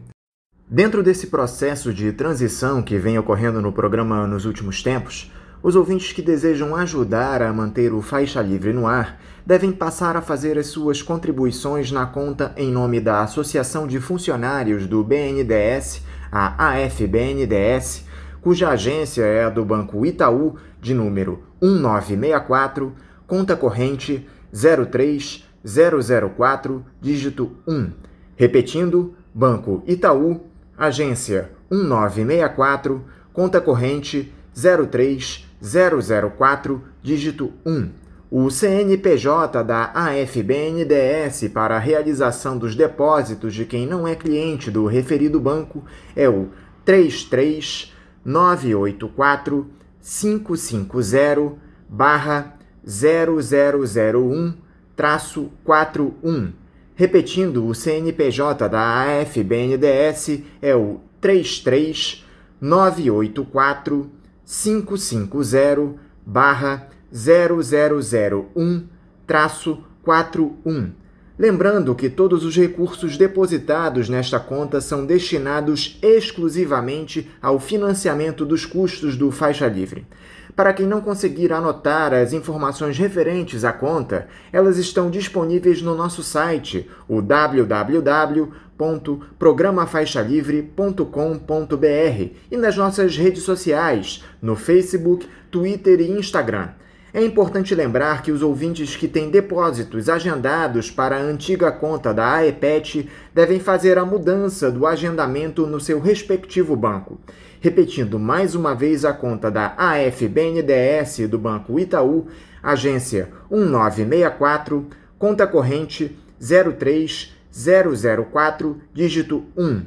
Dentro desse processo de transição que vem ocorrendo no programa nos últimos tempos, os ouvintes que desejam ajudar a manter o Faixa Livre no ar devem passar a fazer as suas contribuições na conta em nome da Associação de Funcionários do BNDES, a AFBNDES, cuja agência é a do Banco Itaú, de número 1964, conta corrente 03004, dígito 1. Repetindo, Banco Itaú, agência 1964, conta corrente 03004, dígito 1. O CNPJ da AFBNDES para a realização dos depósitos de quem não é cliente do referido banco é o 33984-550-0001-41. Repetindo, o CNPJ da AFBNDES é o 33984-550-0001-41. Lembrando que todos os recursos depositados nesta conta são destinados exclusivamente ao financiamento dos custos do Faixa Livre. Para quem não conseguir anotar as informações referentes à conta, elas estão disponíveis no nosso site, o www.programafaixalivre.com.br, e nas nossas redes sociais, no Facebook, Twitter e Instagram. É importante lembrar que os ouvintes que têm depósitos agendados para a antiga conta da AEPET devem fazer a mudança do agendamento no seu respectivo banco. Repetindo mais uma vez a conta da AFBNDES do Banco Itaú, agência 1964, conta corrente 03004, dígito 1.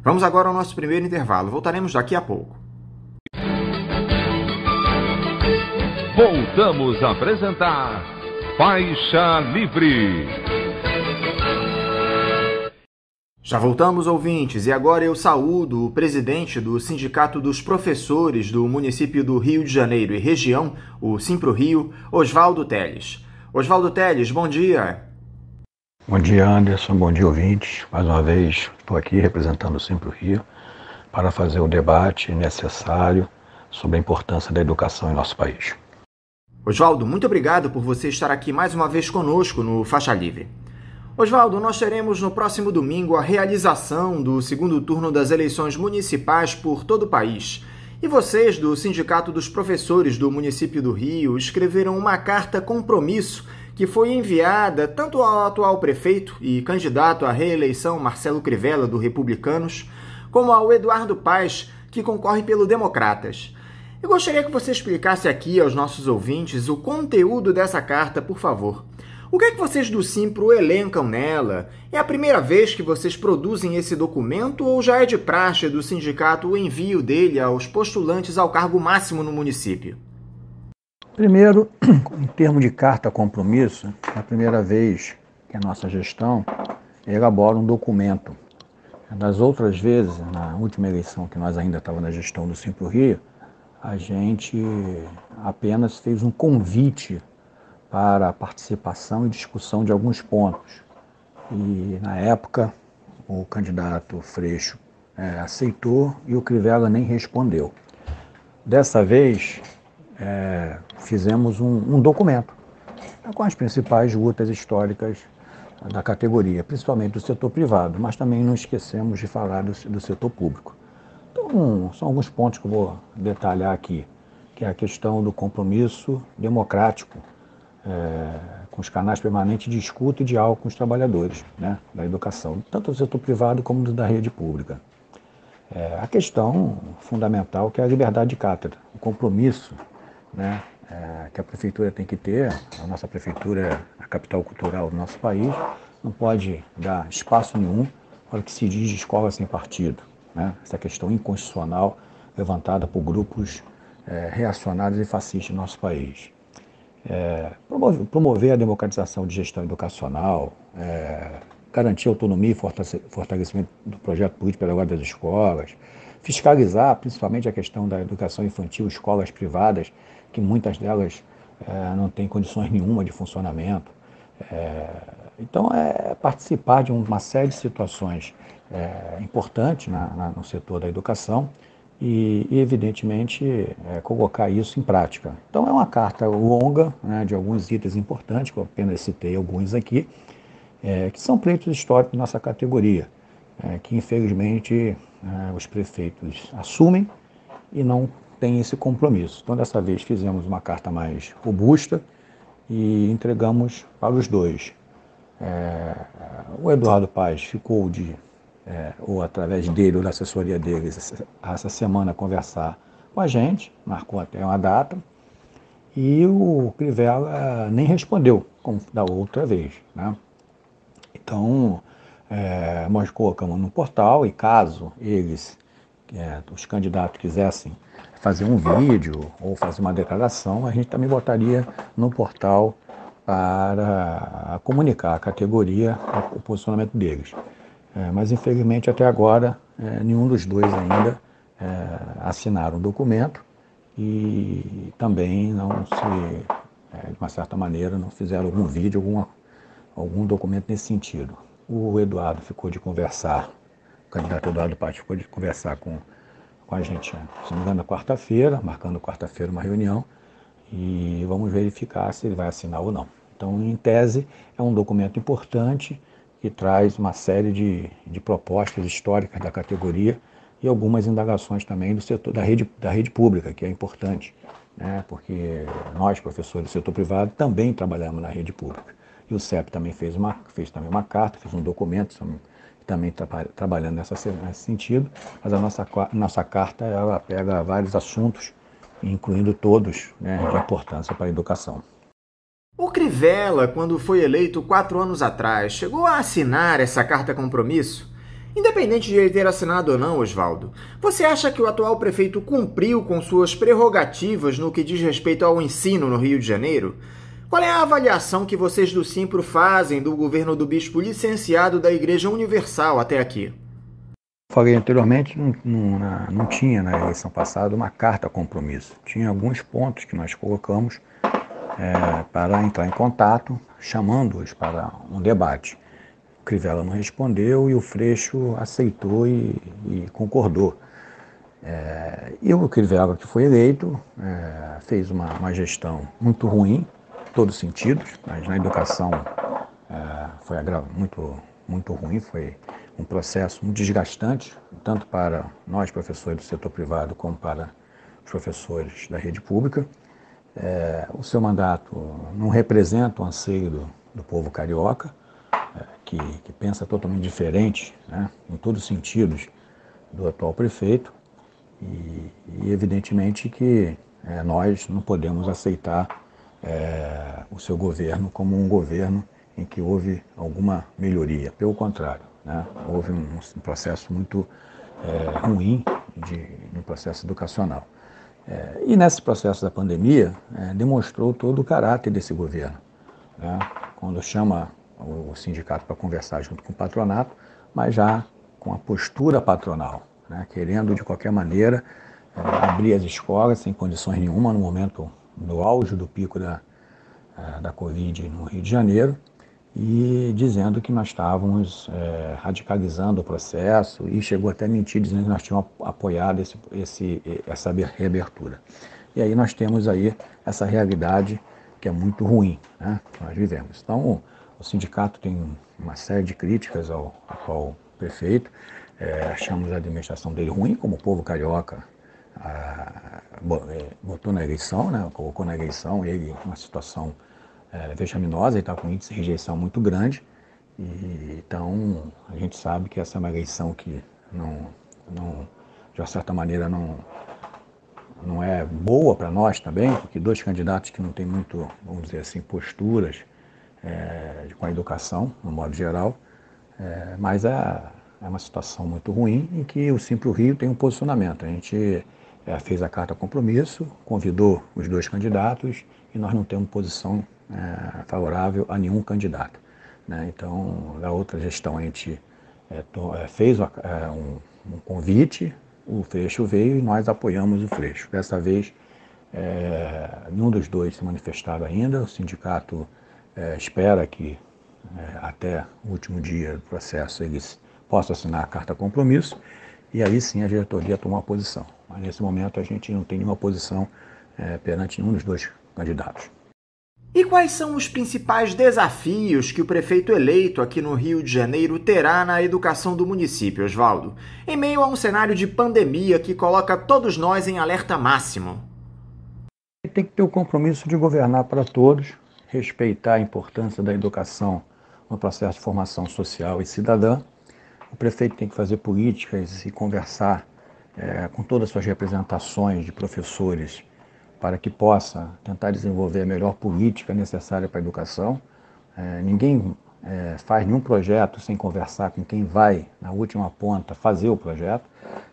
Vamos agora ao nosso primeiro intervalo. Voltaremos daqui a pouco. Voltamos a apresentar Faixa Livre. Já voltamos, ouvintes, e agora eu saúdo o presidente do Sindicato dos Professores do município do Rio de Janeiro e região, o Simpro-Rio, Oswaldo Teles. Oswaldo Teles, bom dia. Bom dia, Anderson, bom dia, ouvintes. Mais uma vez estou aqui representando o Simpro-Rio para fazer o debate necessário sobre a importância da educação em nosso país. Oswaldo, muito obrigado por você estar aqui mais uma vez conosco no Faixa Livre. Oswaldo, nós teremos no próximo domingo a realização do segundo turno das eleições municipais por todo o país. E vocês, do Sindicato dos Professores do município do Rio, escreveram uma carta compromisso que foi enviada tanto ao atual prefeito e candidato à reeleição Marcelo Crivella, do Republicanos, como ao Eduardo Paes, que concorre pelo Democratas. Eu gostaria que você explicasse aqui aos nossos ouvintes o conteúdo dessa carta, por favor. O que é que vocês do Simpro elencam nela? É a primeira vez que vocês produzem esse documento ou já é de praxe do sindicato o envio dele aos postulantes ao cargo máximo no município? Primeiro, em termos de carta compromisso, é a primeira vez que a nossa gestão elabora um documento. Das outras vezes, na última eleição que nós ainda estávamos na gestão do Simpro-Rio, a gente apenas fez um convite para a participação e discussão de alguns pontos. e na época o candidato Freixo aceitou e o Crivella nem respondeu. Dessa vez fizemos um documento com as principais lutas históricas da categoria, principalmente do setor privado, mas também não esquecemos de falar do setor público. Então, são alguns pontos que eu vou detalhar aqui, que é a questão do compromisso democrático com os canais permanentes de escuta e diálogo com os trabalhadores, né, da educação, tanto do setor privado como do da rede pública. A questão fundamental que é a liberdade de cátedra, o compromisso, né, que a prefeitura tem que ter. A nossa prefeitura é a capital cultural do nosso país, não pode dar espaço nenhum para o que se diz de escola sem partido, né? Essa questão inconstitucional levantada por grupos reacionários e fascistas no nosso país. Promover a democratização de gestão educacional, garantir autonomia e fortalecimento do projeto político pedagógico das escolas, fiscalizar principalmente a questão da educação infantil, escolas privadas, que muitas delas não têm condições nenhuma de funcionamento. Então, participar de uma série de situações importantes no setor da educação e evidentemente, colocar isso em prática. Então, é uma carta longa, né, de alguns itens importantes, que eu apenas citei alguns aqui, que são pleitos históricos da nossa categoria, que infelizmente os prefeitos assumem e não têm esse compromisso. Então, dessa vez fizemos uma carta mais robusta e entregamos para os dois. O Eduardo Paes ficou ou através dele ou da assessoria deles, essa semana conversar com a gente, marcou até uma data, e o Crivella nem respondeu, como da outra vez, né? Então, nós colocamos no portal e caso eles, os candidatos, quisessem fazer um vídeo ou fazer uma declaração, a gente também botaria no portal para comunicar à categoria o posicionamento deles. Mas, infelizmente, até agora, nenhum dos dois ainda assinaram o documento e também não de uma certa maneira, não fizeram algum vídeo, algum documento nesse sentido. O Eduardo ficou de conversar, o candidato Eduardo Paes ficou de conversar com a gente, se não me engano, na quarta-feira, marcando quarta-feira uma reunião, e vamos verificar se ele vai assinar ou não. Então, em tese, é um documento importante que traz uma série de propostas históricas da categoria e algumas indagações também do setor da rede pública, que é importante, né? Porque nós, professores do setor privado, também trabalhamos na rede pública. E o CEP também fez também uma carta, fez um documento, também trabalhando nesse sentido, mas a nossa carta ela pega vários assuntos, incluindo todos, né, de importância para a educação. O Crivella, quando foi eleito 4 anos atrás, chegou a assinar essa carta compromisso? Independente de ele ter assinado ou não, Oswaldo, você acha que o atual prefeito cumpriu com suas prerrogativas no que diz respeito ao ensino no Rio de Janeiro? Qual é a avaliação que vocês do Simpro fazem do governo do bispo licenciado da Igreja Universal até aqui? Falei anteriormente, não tinha na eleição passada uma carta compromisso. Tinha alguns pontos que nós colocamos para entrar em contato, chamando-os para um debate. O Crivella não respondeu e o Freixo aceitou e concordou. E o Crivella, que foi eleito, fez uma gestão muito ruim, em todos os sentidos, mas na educação foi muito ruim, foi um processo muito desgastante, tanto para nós, professores do setor privado, como para os professores da rede pública. O seu mandato não representa o anseio do povo carioca, que pensa totalmente diferente, né, em todos os sentidos, do atual prefeito, e evidentemente que nós não podemos aceitar o seu governo como um governo em que houve alguma melhoria. Pelo contrário, né, houve um processo muito ruim no processo educacional. E nesse processo da pandemia, demonstrou todo o caráter desse governo, né, quando chama o sindicato para conversar junto com o patronato, mas já com a postura patronal, né, querendo de qualquer maneira abrir as escolas sem condições nenhuma no momento, no auge do pico da Covid no Rio de Janeiro, e dizendo que nós estávamos radicalizando o processo, e chegou até a mentir dizendo que nós tínhamos apoiado essa reabertura. E aí nós temos aí essa realidade que é muito ruim, né, que nós vivemos. Então, o sindicato tem uma série de críticas ao atual prefeito, achamos a administração dele ruim, como o povo carioca botou na eleição, né, colocou na eleição ele uma situação vexaminosa, ele está com um índice de rejeição muito grande, e então a gente sabe que essa é uma eleição que de uma certa maneira não é boa para nós também, porque dois candidatos que não têm muito, vamos dizer assim, posturas com a educação, no modo geral, mas é uma situação muito ruim em que o Simpro Rio tem um posicionamento. A gente fez a carta compromisso, convidou os dois candidatos e nós não temos posição favorável a nenhum candidato, né? Então, na outra gestão a gente fez um convite, o Freixo veio e nós apoiamos o Freixo. Dessa vez, nenhum dos dois se manifestaram ainda, o sindicato espera que até o último dia do processo eles possam assinar a carta compromisso e aí sim a diretoria tomar uma posição. Mas nesse momento a gente não tem nenhuma posição perante nenhum dos dois candidatos. E quais são os principais desafios que o prefeito eleito aqui no Rio de Janeiro terá na educação do município, Oswaldo, em meio a um cenário de pandemia que coloca todos nós em alerta máximo? Tem que ter o compromisso de governar para todos, respeitar a importância da educação no processo de formação social e cidadã. O prefeito tem que fazer políticas e conversar com todas as suas representações de professores para que possa tentar desenvolver a melhor política necessária para a educação. Ninguém faz nenhum projeto sem conversar com quem vai, na última ponta, fazer o projeto.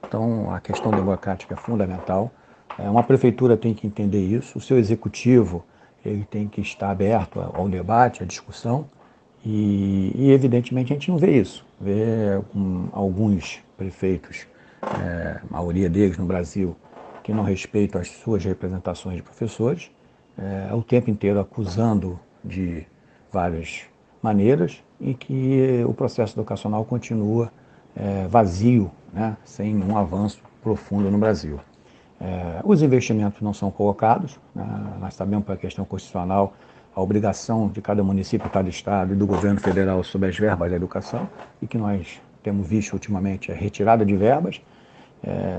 Então, a questão democrática é fundamental. Uma prefeitura tem que entender isso, o seu executivo ele tem que estar aberto ao debate, à discussão, e evidentemente a gente não vê isso. Vê alguns prefeitos, a maioria deles no Brasil, que não respeitam as suas representações de professores, o tempo inteiro acusando de várias maneiras, e que o processo educacional continua vazio, né, sem um avanço profundo no Brasil. Os investimentos não são colocados, né, nós sabemos, para a questão constitucional, a obrigação de cada município, cada estado e do governo federal sobre as verbas da educação, e que nós temos visto ultimamente a retirada de verbas.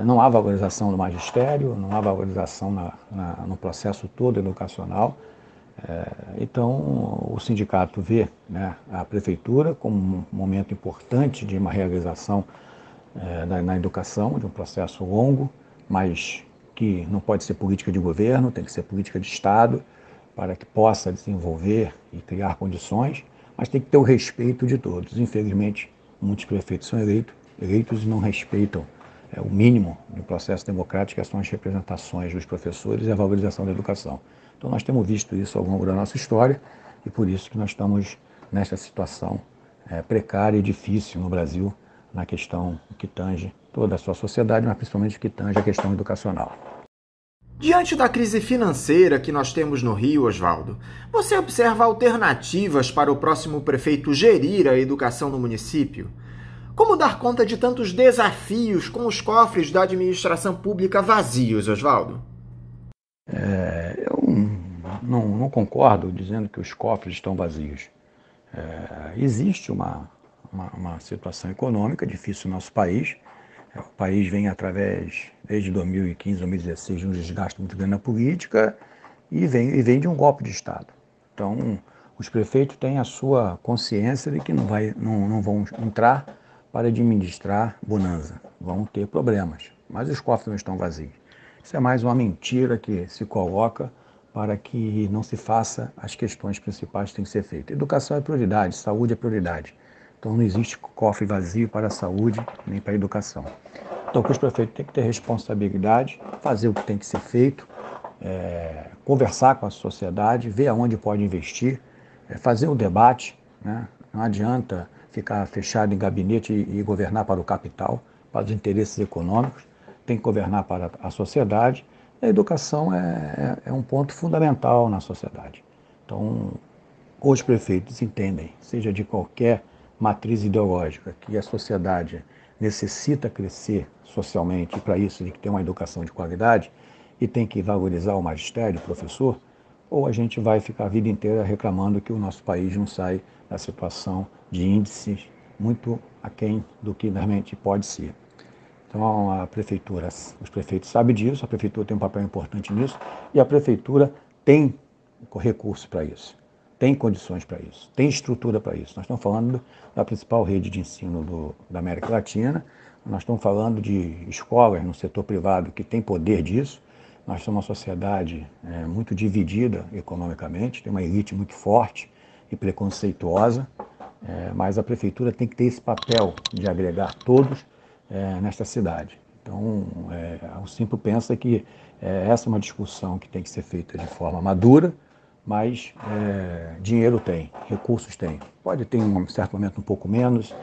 Não há valorização do magistério, não há valorização no processo todo educacional. Então, o sindicato vê, né, a prefeitura como um momento importante de uma realização na educação, de um processo longo, mas que não pode ser política de governo, tem que ser política de Estado, para que possa desenvolver e criar condições, mas tem que ter o respeito de todos. Infelizmente, muitos prefeitos são eleitos e não respeitam o mínimo do processo democrático, que são as representações dos professores e a valorização da educação. Então, nós temos visto isso ao longo da nossa história e por isso que nós estamos nesta situação precária e difícil no Brasil, na questão que tange toda a sua sociedade, mas principalmente que tange a questão educacional. Diante da crise financeira que nós temos no Rio, Oswaldo, você observa alternativas para o próximo prefeito gerir a educação no município? Como dar conta de tantos desafios com os cofres da administração pública vazios, Oswaldo? Eu não concordo dizendo que os cofres estão vazios. Existe uma situação econômica difícil no nosso país. O país vem desde 2015, 2016, de um desgaste muito grande na política e vem de um golpe de Estado. Então, os prefeitos têm a sua consciência de que não vão entrar para administrar bonança, vão ter problemas, mas os cofres não estão vazios. Isso é mais uma mentira que se coloca para que não se faça as questões principais que têm que ser feitas. Educação é prioridade, saúde é prioridade. Então não existe cofre vazio para a saúde nem para a educação. Então os prefeitos têm que ter responsabilidade, fazer o que tem que ser feito, conversar com a sociedade, ver aonde pode investir, fazer o debate, né? Não adianta ficar fechado em gabinete e governar para o capital, para os interesses econômicos, tem que governar para a sociedade. A educação é um ponto fundamental na sociedade. Então, os prefeitos entendem, seja de qualquer matriz ideológica, que a sociedade necessita crescer socialmente, e para isso tem que ter uma educação de qualidade e tem que valorizar o magistério, o professor, ou a gente vai ficar a vida inteira reclamando que o nosso país não sai da situação de índices muito aquém do que realmente pode ser. Então a prefeitura, os prefeitos sabem disso, a prefeitura tem um papel importante nisso e a prefeitura tem recursos para isso, tem condições para isso, tem estrutura para isso. Nós estamos falando da principal rede de ensino da América Latina, nós estamos falando de escolas no setor privado que tem poder disso. Nós somos uma sociedade muito dividida economicamente, tem uma elite muito forte e preconceituosa, mas a prefeitura tem que ter esse papel de agregar todos nesta cidade. Então, o Simpro pensa que essa é uma discussão que tem que ser feita de forma madura, mas dinheiro tem, recursos tem. Pode ter em um certo momento um pouco menos,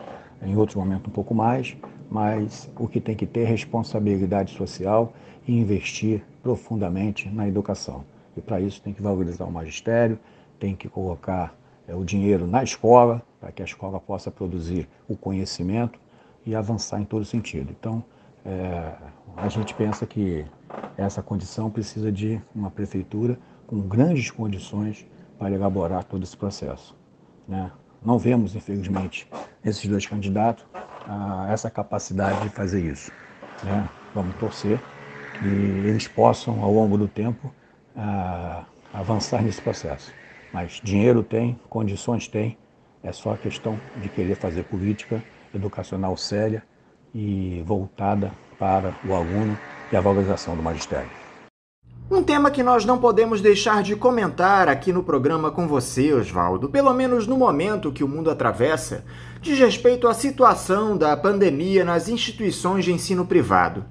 em outro momento um pouco mais, mas o que tem que ter é responsabilidade social e investir profundamente na educação. E para isso tem que valorizar o magistério, tem que colocar o dinheiro na escola, para que a escola possa produzir o conhecimento e avançar em todo sentido. Então, a gente pensa que essa condição precisa de uma prefeitura com grandes condições para elaborar todo esse processo, né? Não vemos, infelizmente, esses dois candidatos essa capacidade de fazer isso, né? Vamos torcer que eles possam, ao longo do tempo, avançar nesse processo. Mas dinheiro tem, condições tem, é só a questão de querer fazer política educacional séria e voltada para o aluno e a valorização do magistério. Um tema que nós não podemos deixar de comentar aqui no programa com você, Oswaldo, pelo menos no momento que o mundo atravessa, diz respeito à situação da pandemia nas instituições de ensino privado.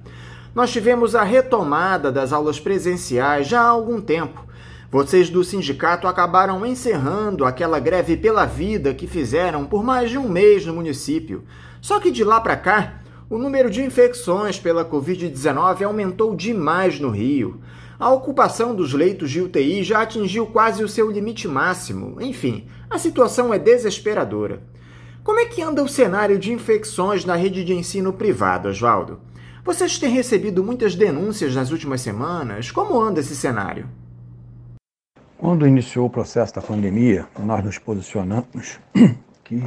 Nós tivemos a retomada das aulas presenciais já há algum tempo. Vocês do sindicato acabaram encerrando aquela greve pela vida que fizeram por mais de um mês no município. Só que de lá para cá, o número de infecções pela Covid-19 aumentou demais no Rio. A ocupação dos leitos de UTI já atingiu quase o seu limite máximo. Enfim, a situação é desesperadora. Como é que anda o cenário de infecções na rede de ensino privado, Oswaldo? Vocês têm recebido muitas denúncias nas últimas semanas. Como anda esse cenário? Quando iniciou o processo da pandemia, nós nos posicionamos que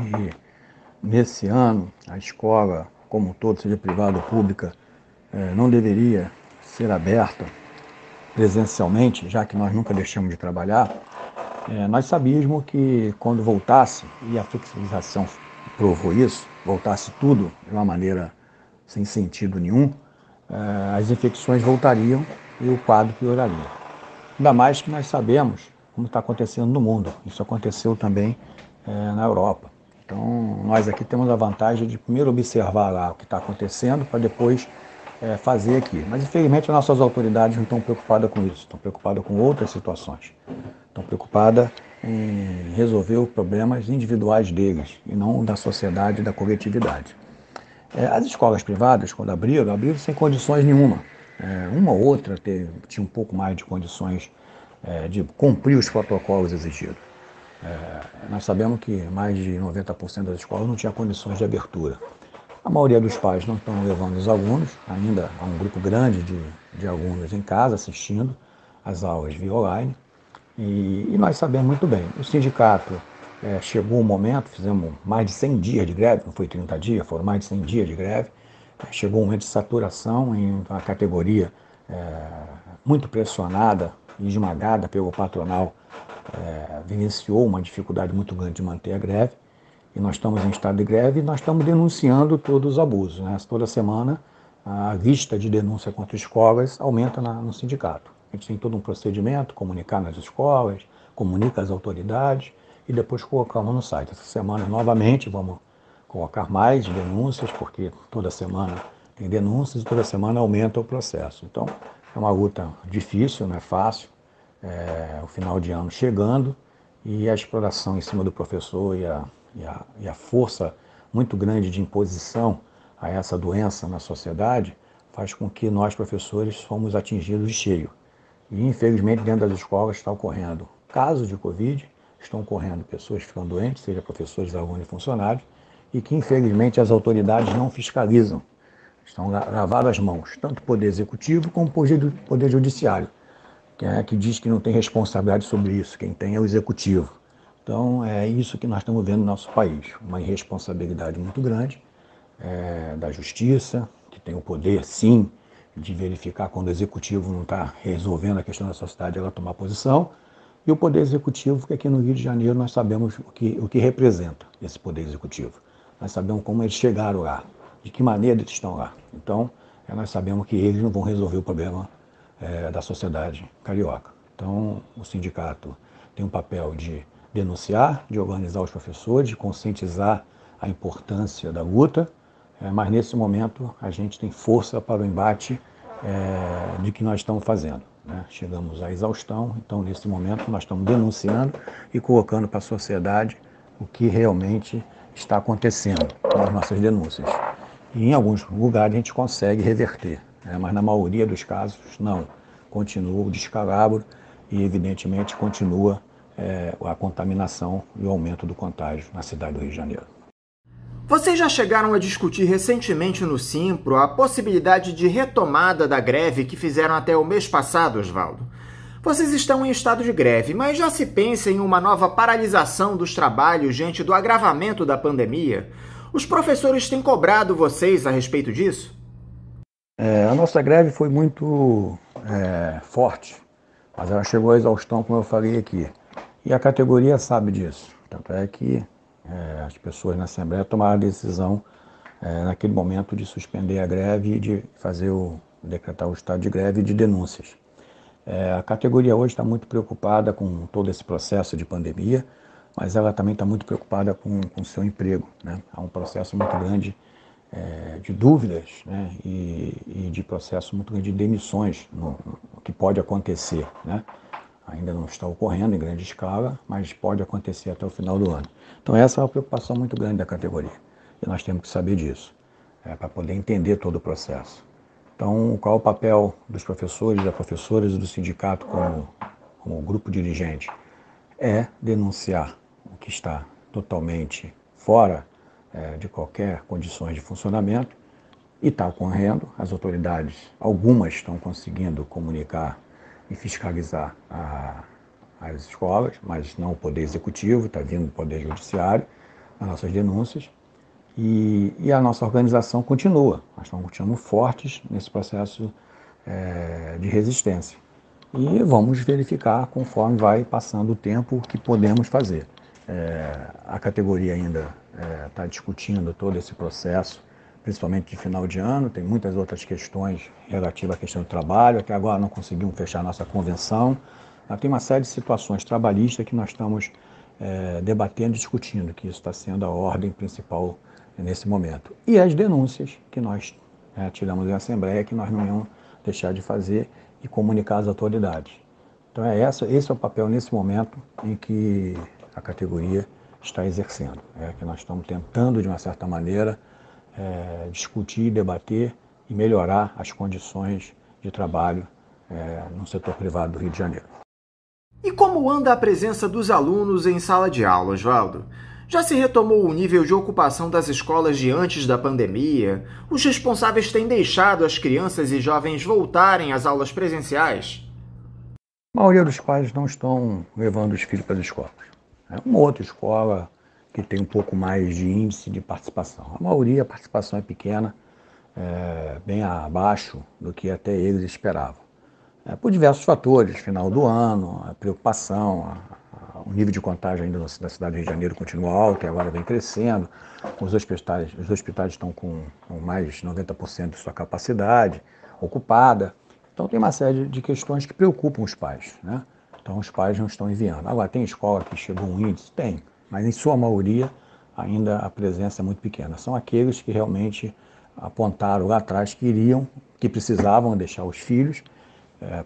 nesse ano a escola, como um todo, seja privada ou pública, não deveria ser aberta presencialmente, já que nós nunca deixamos de trabalhar. Nós sabíamos que quando voltasse, e a flexibilização provou isso, voltasse tudo de uma maneira sem sentido nenhum, as infecções voltariam e o quadro pioraria. Ainda mais que nós sabemos como está acontecendo no mundo. Isso aconteceu também na Europa. Então, nós aqui temos a vantagem de primeiro observar lá o que está acontecendo para depois fazer aqui. Mas, infelizmente, as nossas autoridades não estão preocupadas com isso. Estão preocupadas com outras situações. Estão preocupadas em resolver os problemas individuais deles e não da sociedade e da coletividade. As escolas privadas, quando abriram sem condições nenhuma. Uma ou outra tinha um pouco mais de condições de cumprir os protocolos exigidos. Nós sabemos que mais de 90% das escolas não tinha condições de abertura. A maioria dos pais não estão levando os alunos, ainda há um grupo grande de alunos em casa assistindo às aulas via online. E nós sabemos muito bem, o sindicato chegou um momento, fizemos mais de 100 dias de greve, não foi 30 dias, foram mais de 100 dias de greve. Chegou um momento de saturação em uma categoria muito pressionada e esmagada pelo patronal, vivenciou uma dificuldade muito grande de manter a greve. E nós estamos em estado de greve e nós estamos denunciando todos os abusos, né? Toda semana a lista de denúncia contra escolas aumenta no sindicato. A gente tem todo um procedimento, comunicar nas escolas, comunica às autoridades e depois colocamos no site. Essa semana novamente vamos colocar mais denúncias, porque toda semana tem denúncias e toda semana aumenta o processo. Então, é uma luta difícil, não é fácil, o final de ano chegando e a exploração em cima do professor e a força muito grande de imposição a essa doença na sociedade faz com que nós, professores, fomos atingidos de cheio. E, infelizmente, dentro das escolas está ocorrendo casos de Covid, estão ocorrendo pessoas que ficam doentes, seja professores, alunos e funcionários, e que infelizmente as autoridades não fiscalizam. Estão lavadas as mãos, tanto o Poder Executivo como o Poder Judiciário, que diz que não tem responsabilidade sobre isso, quem tem é o Executivo. Então é isso que nós estamos vendo no nosso país, uma irresponsabilidade muito grande da Justiça, que tem o poder, sim, de verificar quando o Executivo não está resolvendo a questão da sociedade, ela tomar posição, e o Poder Executivo, que aqui no Rio de Janeiro nós sabemos o que representa esse Poder Executivo. Nós sabemos como eles chegaram lá, de que maneira eles estão lá. Então, nós sabemos que eles não vão resolver o problema da sociedade carioca. Então, o sindicato tem um papel de denunciar, de organizar os professores, de conscientizar a importância da luta, mas nesse momento a gente tem força para o embate de que nós estamos fazendo. Chegamos à exaustão, então nesse momento nós estamos denunciando e colocando para a sociedade o que realmente está acontecendo com as nossas denúncias. E em alguns lugares a gente consegue reverter, mas na maioria dos casos não. Continua o descalabro e evidentemente continua a contaminação e o aumento do contágio na cidade do Rio de Janeiro. Vocês já chegaram a discutir recentemente no Simpro a possibilidade de retomada da greve que fizeram até o mês passado, Oswaldo? Vocês estão em estado de greve, mas já se pensa em uma nova paralisação dos trabalhos diante do agravamento da pandemia? Os professores têm cobrado vocês a respeito disso? A nossa greve foi muito forte, mas ela chegou à exaustão, como eu falei aqui. E a categoria sabe disso. Tanto é que as pessoas na Assembleia tomaram a decisão, naquele momento, de suspender a greve e de decretar o estado de greve de denúncias. A categoria hoje está muito preocupada com todo esse processo de pandemia, mas ela também está muito preocupada com o seu emprego. Há um processo muito grande de dúvidas, e de processo muito grande de demissões, que pode acontecer. Ainda não está ocorrendo em grande escala, mas pode acontecer até o final do ano. Então essa é uma preocupação muito grande da categoria, e nós temos que saber disso, para poder entender todo o processo. Então, qual é o papel dos professores, das professoras e do sindicato como grupo dirigente? É denunciar o que está totalmente fora de qualquer condições de funcionamento, e está ocorrendo. As autoridades, algumas estão conseguindo comunicar e fiscalizar as escolas, mas não o Poder Executivo, está vindo o Poder Judiciário, as nossas denúncias, e a nossa organização continua. Nós estamos continuando fortes nesse processo de resistência. E vamos verificar, conforme vai passando o tempo, o que podemos fazer. A categoria ainda está discutindo todo esse processo, principalmente de final de ano. Tem muitas outras questões relativas à questão do trabalho. Até agora não conseguimos fechar a nossa convenção. Tem uma série de situações trabalhistas que nós estamos debatendo e discutindo, que isso está sendo a ordem principal nesse momento. E as denúncias que nós tiramos em Assembleia, que nós não íamos deixar de fazer e comunicar às autoridades. Então esse é o papel nesse momento em que a categoria está exercendo. Que nós estamos tentando, de uma certa maneira, discutir, debater e melhorar as condições de trabalho no setor privado do Rio de Janeiro. E como anda a presença dos alunos em sala de aula, Oswaldo? Já se retomou o nível de ocupação das escolas de antes da pandemia? Os responsáveis têm deixado as crianças e jovens voltarem às aulas presenciais? A maioria dos pais não estão levando os filhos para as escolas. Uma outra escola que tem um pouco mais de índice de participação. A maioria, a participação é pequena, bem abaixo do que até eles esperavam. Por diversos fatores, final do ano, a preocupação, o nível de contágio ainda da cidade do Rio de Janeiro continua alto e agora vem crescendo. Os hospitais estão com mais de 90% de sua capacidade ocupada. Então tem uma série de questões que preocupam os pais. Então os pais não estão enviando. Agora, tem escola que chegou um índice? Tem, mas em sua maioria ainda a presença é muito pequena. São aqueles que realmente apontaram lá atrás que precisavam deixar os filhos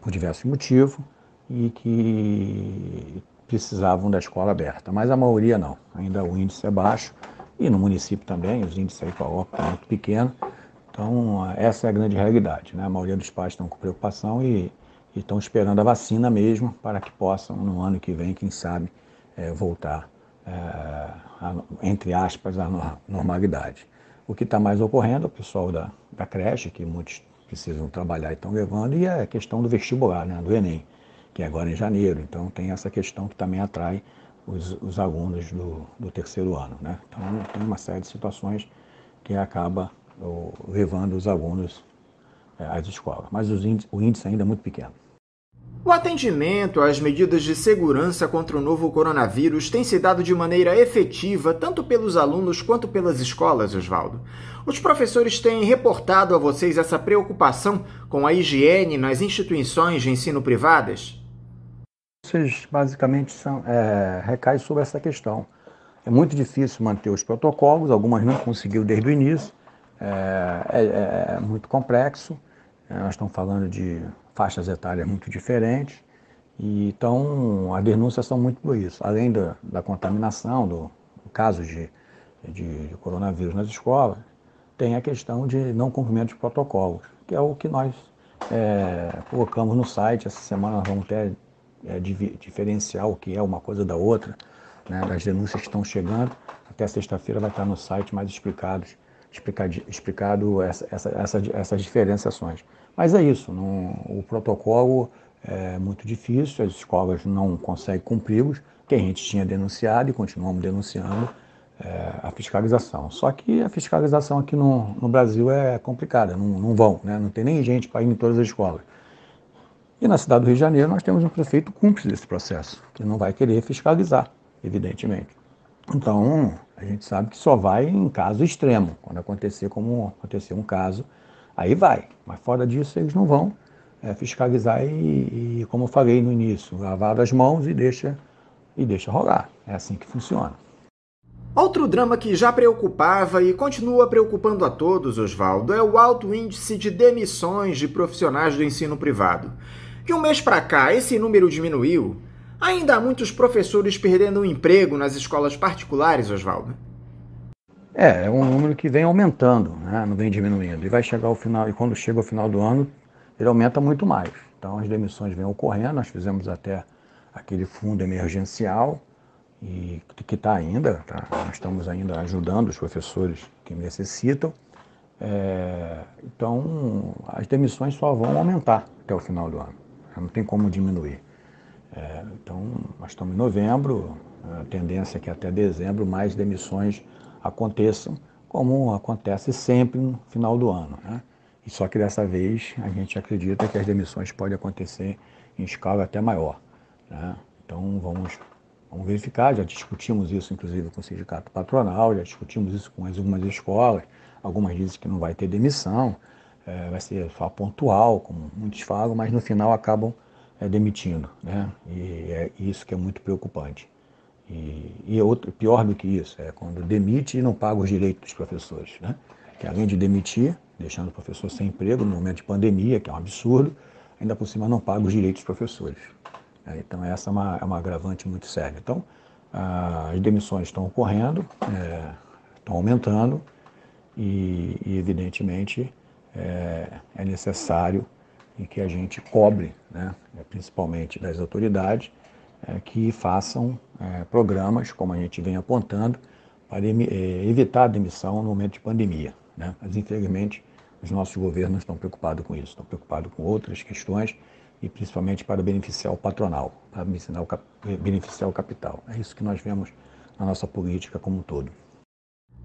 por diversos motivos e que precisavam da escola aberta. Mas a maioria não, ainda o índice é baixo e no município também, os índices aí estão muito pequenos. Então essa é a grande realidade. A maioria dos pais estão com preocupação e estão esperando a vacina mesmo para que possam, no ano que vem, quem sabe, voltar, entre aspas, à normalidade. O que está mais ocorrendo é o pessoal da creche, que muitos precisam trabalhar e estão levando, e a questão do vestibular, né, do Enem, que é agora em janeiro. Então tem essa questão que também atrai os alunos do terceiro ano, né? Então tem uma série de situações que acaba levando os alunos às escolas. Mas o índice ainda é muito pequeno. O atendimento às medidas de segurança contra o novo coronavírus tem se dado de maneira efetiva tanto pelos alunos quanto pelas escolas, Oswaldo. Os professores têm reportado a vocês essa preocupação com a higiene nas instituições de ensino privadas? Vocês basicamente recai sobre essa questão. É muito difícil manter os protocolos, algumas não conseguiu desde o início, é muito complexo, nós estamos falando de faixas etárias muito diferentes, e então as denúncias são muito por isso. Além da contaminação, do caso de coronavírus nas escolas, tem a questão de não cumprimento de protocolos, que é o que nós colocamos no site. Essa semana nós vamos ter diferenciar o que é uma coisa da outra, né, das denúncias que estão chegando. Até sexta-feira vai estar no site mais explicado essas diferenciações. Mas é isso, o protocolo é muito difícil, as escolas não conseguem cumpri-los, que a gente tinha denunciado e continuamos denunciando a fiscalização. Só que a fiscalização aqui no Brasil é complicada, não vão, né, não tem nem gente para ir em todas as escolas. E na cidade do Rio de Janeiro nós temos um prefeito cúmplice desse processo, que não vai querer fiscalizar, evidentemente. Então, a gente sabe que só vai em caso extremo, quando acontecer como aconteceu um caso, aí vai. Mas fora disso eles não vão fiscalizar e, como eu falei no início, lavar as mãos e deixa rolar. É assim que funciona. Outro drama que já preocupava e continua preocupando a todos, Oswaldo, é o alto índice de demissões de profissionais do ensino privado. De um mês para cá, esse número diminuiu. Ainda há muitos professores perdendo o emprego nas escolas particulares, Oswaldo? É um número que vem aumentando, né? Não vem diminuindo. E vai chegar ao final, e quando chega ao final do ano, ele aumenta muito mais. Então as demissões vêm ocorrendo, nós fizemos até aquele fundo emergencial, e que está ainda, nós estamos ainda ajudando os professores que necessitam. Então as demissões só vão aumentar até o final do ano, não tem como diminuir. Então nós estamos em novembro, a tendência é que até dezembro mais demissões aconteçam, como acontece sempre no final do ano, né? E só que dessa vez a gente acredita que as demissões podem acontecer em escala até maior, né? Então vamos verificar, já discutimos isso inclusive com o sindicato patronal, já discutimos isso com algumas escolas, algumas dizem que não vai ter demissão, vai ser só pontual, como muitos falam, mas no final acabam demitindo, né? E é isso que é muito preocupante. E pior do que isso, é quando demite e não paga os direitos dos professores, né? Que além de demitir, deixando o professor sem emprego no momento de pandemia, que é um absurdo, ainda por cima não paga os direitos dos professores. Então essa é uma agravante muito séria. Então as demissões estão ocorrendo, estão aumentando e evidentemente é necessário que a gente cobre, né, principalmente das autoridades, que façam programas, como a gente vem apontando, para evitar a demissão no momento de pandemia, né? Mas infelizmente os nossos governos estão preocupados com isso, estão preocupados com outras questões, e principalmente para beneficiar o patronal, para beneficiar o capital. É isso que nós vemos na nossa política como um todo.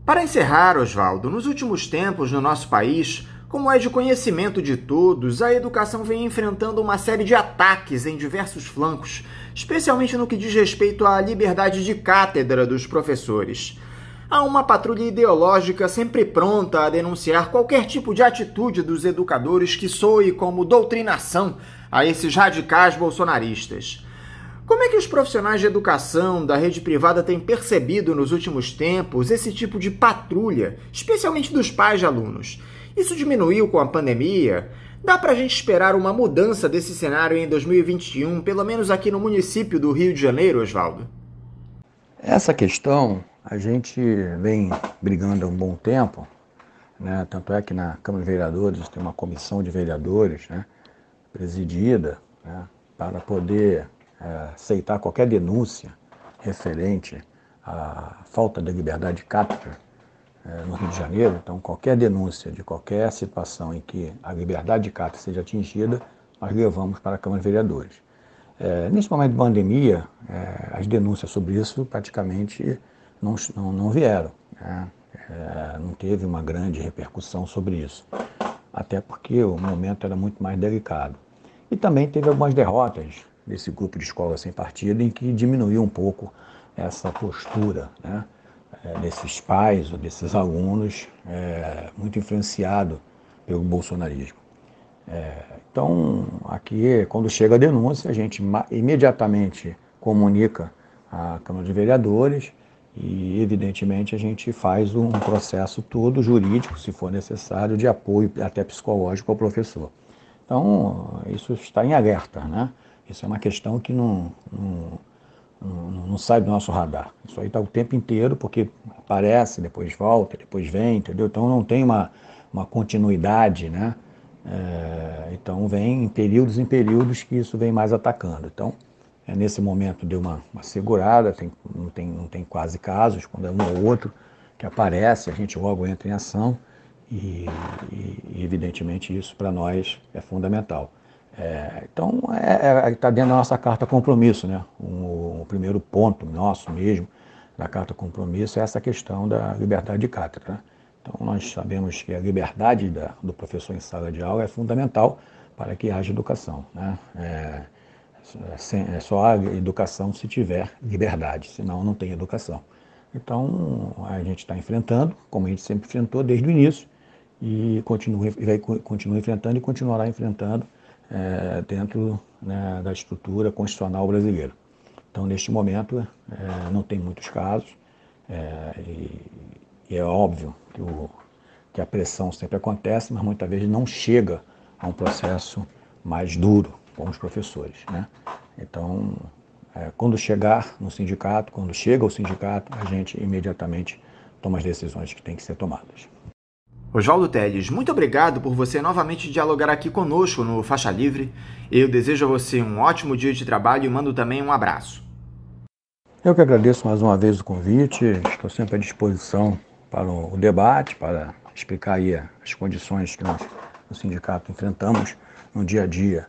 Para encerrar, Oswaldo, nos últimos tempos no nosso país, como é de conhecimento de todos, a educação vem enfrentando uma série de ataques em diversos flancos, especialmente no que diz respeito à liberdade de cátedra dos professores. Há uma patrulha ideológica sempre pronta a denunciar qualquer tipo de atitude dos educadores que soe como doutrinação a esses radicais bolsonaristas. Como é que os profissionais de educação da rede privada têm percebido nos últimos tempos esse tipo de patrulha, especialmente dos pais de alunos? Isso diminuiu com a pandemia? Dá pra gente esperar uma mudança desse cenário em 2021, pelo menos aqui no município do Rio de Janeiro, Oswaldo? Essa questão a gente vem brigando há um bom tempo, né? Tanto é que na Câmara de Vereadores tem uma comissão de vereadores, né, presidida, né, para poder aceitar qualquer denúncia referente à falta da liberdade de cátedra no Rio de Janeiro. Então, qualquer denúncia de qualquer situação em que a liberdade de cátedra seja atingida, nós levamos para a Câmara de Vereadores. Nesse momento de pandemia, as denúncias sobre isso praticamente não vieram, né? Não teve uma grande repercussão sobre isso, até porque o momento era muito mais delicado. E também teve algumas derrotas desse grupo de escolas sem partido em que diminuiu um pouco essa postura, né, desses pais ou desses alunos muito influenciado pelo bolsonarismo. Então, aqui, quando chega a denúncia, a gente imediatamente comunica à Câmara de Vereadores e, evidentemente, a gente faz um processo todo jurídico, se for necessário, de apoio até psicológico ao professor. Então, isso está em alerta, né? Isso é uma questão que não sai do nosso radar. Isso aí está o tempo inteiro, porque aparece, depois volta, depois vem, entendeu? Então, não tem uma continuidade, né? Então, vem em períodos que isso vem mais atacando. Então, nesse momento deu uma segurada, não tem quase casos, quando é um ou outro que aparece, a gente logo entra em ação e evidentemente, isso para nós é fundamental. Então, está dentro da nossa carta compromisso, né? O primeiro ponto nosso mesmo da carta compromisso é essa questão da liberdade de cátedra, né? Então, nós sabemos que a liberdade do professor em sala de aula é fundamental para que haja educação, né? Só há educação se tiver liberdade, senão não tem educação. Então, a gente está enfrentando, como a gente sempre enfrentou desde o início, e continua enfrentando e continuará enfrentando dentro, né, da estrutura constitucional brasileira. Então, neste momento, não tem muitos casos, e é óbvio que a pressão sempre acontece, mas muitas vezes não chega a um processo mais duro com os professores, né? Então, quando chegar no sindicato, quando chega ao sindicato, a gente imediatamente toma as decisões que têm que ser tomadas. Oswaldo Telles, muito obrigado por você novamente dialogar aqui conosco no Faixa Livre. Eu desejo a você um ótimo dia de trabalho e mando também um abraço. Eu que agradeço mais uma vez o convite, estou sempre à disposição para o debate, para explicar aí as condições que nós, no sindicato, enfrentamos no dia a dia,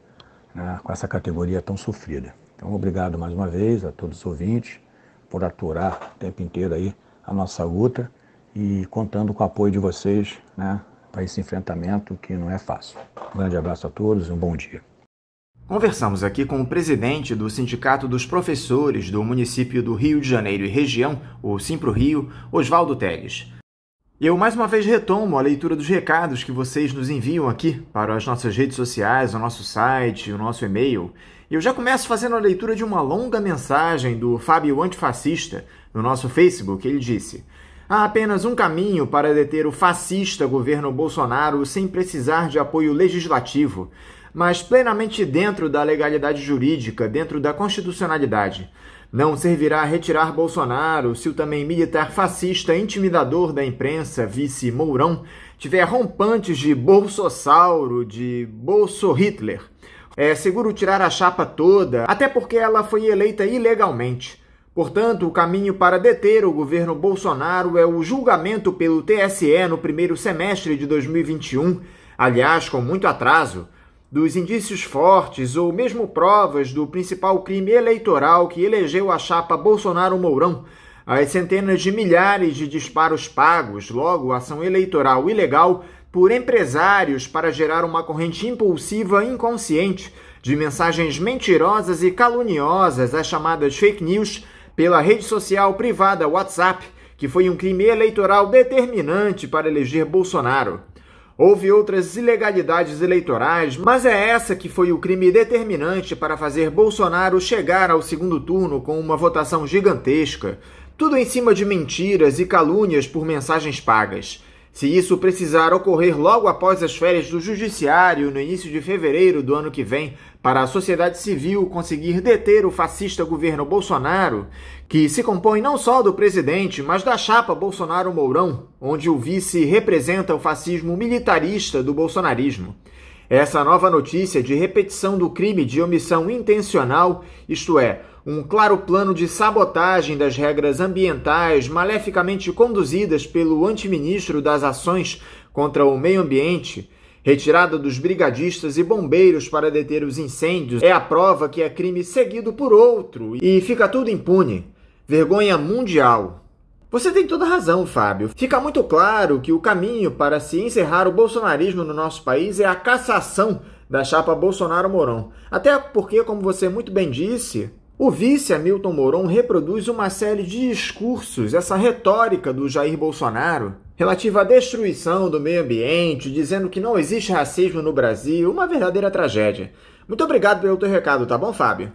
né, com essa categoria tão sofrida. Então, obrigado mais uma vez a todos os ouvintes por aturar o tempo inteiro aí a nossa luta e contando com o apoio de vocês, né, para esse enfrentamento que não é fácil. Um grande abraço a todos e um bom dia. Conversamos aqui com o presidente do Sindicato dos Professores do município do Rio de Janeiro e região, o Simpro-Rio, Oswaldo Telles. E eu mais uma vez retomo a leitura dos recados que vocês nos enviam aqui para as nossas redes sociais, o nosso site, o nosso e-mail. E eu já começo fazendo a leitura de uma longa mensagem do Fábio Antifascista no nosso Facebook. Ele disse: há apenas um caminho para deter o fascista governo Bolsonaro sem precisar de apoio legislativo, mas plenamente dentro da legalidade jurídica, dentro da constitucionalidade. Não servirá retirar Bolsonaro se o também militar fascista intimidador da imprensa, vice Mourão, tiver rompantes de Bolsossauro, de Bolso-Hitler. É seguro tirar a chapa toda, até porque ela foi eleita ilegalmente. Portanto, o caminho para deter o governo Bolsonaro é o julgamento pelo TSE no primeiro semestre de 2021, aliás, com muito atraso, dos indícios fortes ou mesmo provas do principal crime eleitoral que elegeu a chapa Bolsonaro-Mourão, as centenas de milhares de disparos pagos, logo ação eleitoral ilegal, por empresários para gerar uma corrente impulsiva inconsciente de mensagens mentirosas e caluniosas, as chamadas fake news, pela rede social privada WhatsApp, que foi um crime eleitoral determinante para eleger Bolsonaro. Houve outras ilegalidades eleitorais, mas é essa que foi o crime determinante para fazer Bolsonaro chegar ao segundo turno com uma votação gigantesca. Tudo em cima de mentiras e calúnias por mensagens pagas. Se isso precisar ocorrer logo após as férias do Judiciário, no início de fevereiro do ano que vem, para a sociedade civil conseguir deter o fascista governo Bolsonaro, que se compõe não só do presidente, mas da chapa Bolsonaro-Mourão, onde o vice representa o fascismo militarista do bolsonarismo. Essa nova notícia de repetição do crime de omissão intencional, isto é, um claro plano de sabotagem das regras ambientais maleficamente conduzidas pelo antiministro das Ações contra o Meio Ambiente, retirada dos brigadistas e bombeiros para deter os incêndios, é a prova que é crime seguido por outro e fica tudo impune. Vergonha mundial. Você tem toda razão, Fábio. Fica muito claro que o caminho para se encerrar o bolsonarismo no nosso país é a cassação da chapa Bolsonaro-Mourão. Até porque, como você muito bem disse, o vice Hamilton Mourão reproduz uma série de discursos, essa retórica do Jair Bolsonaro, relativa à destruição do meio ambiente, dizendo que não existe racismo no Brasil, uma verdadeira tragédia. Muito obrigado pelo teu recado, tá bom, Fábio?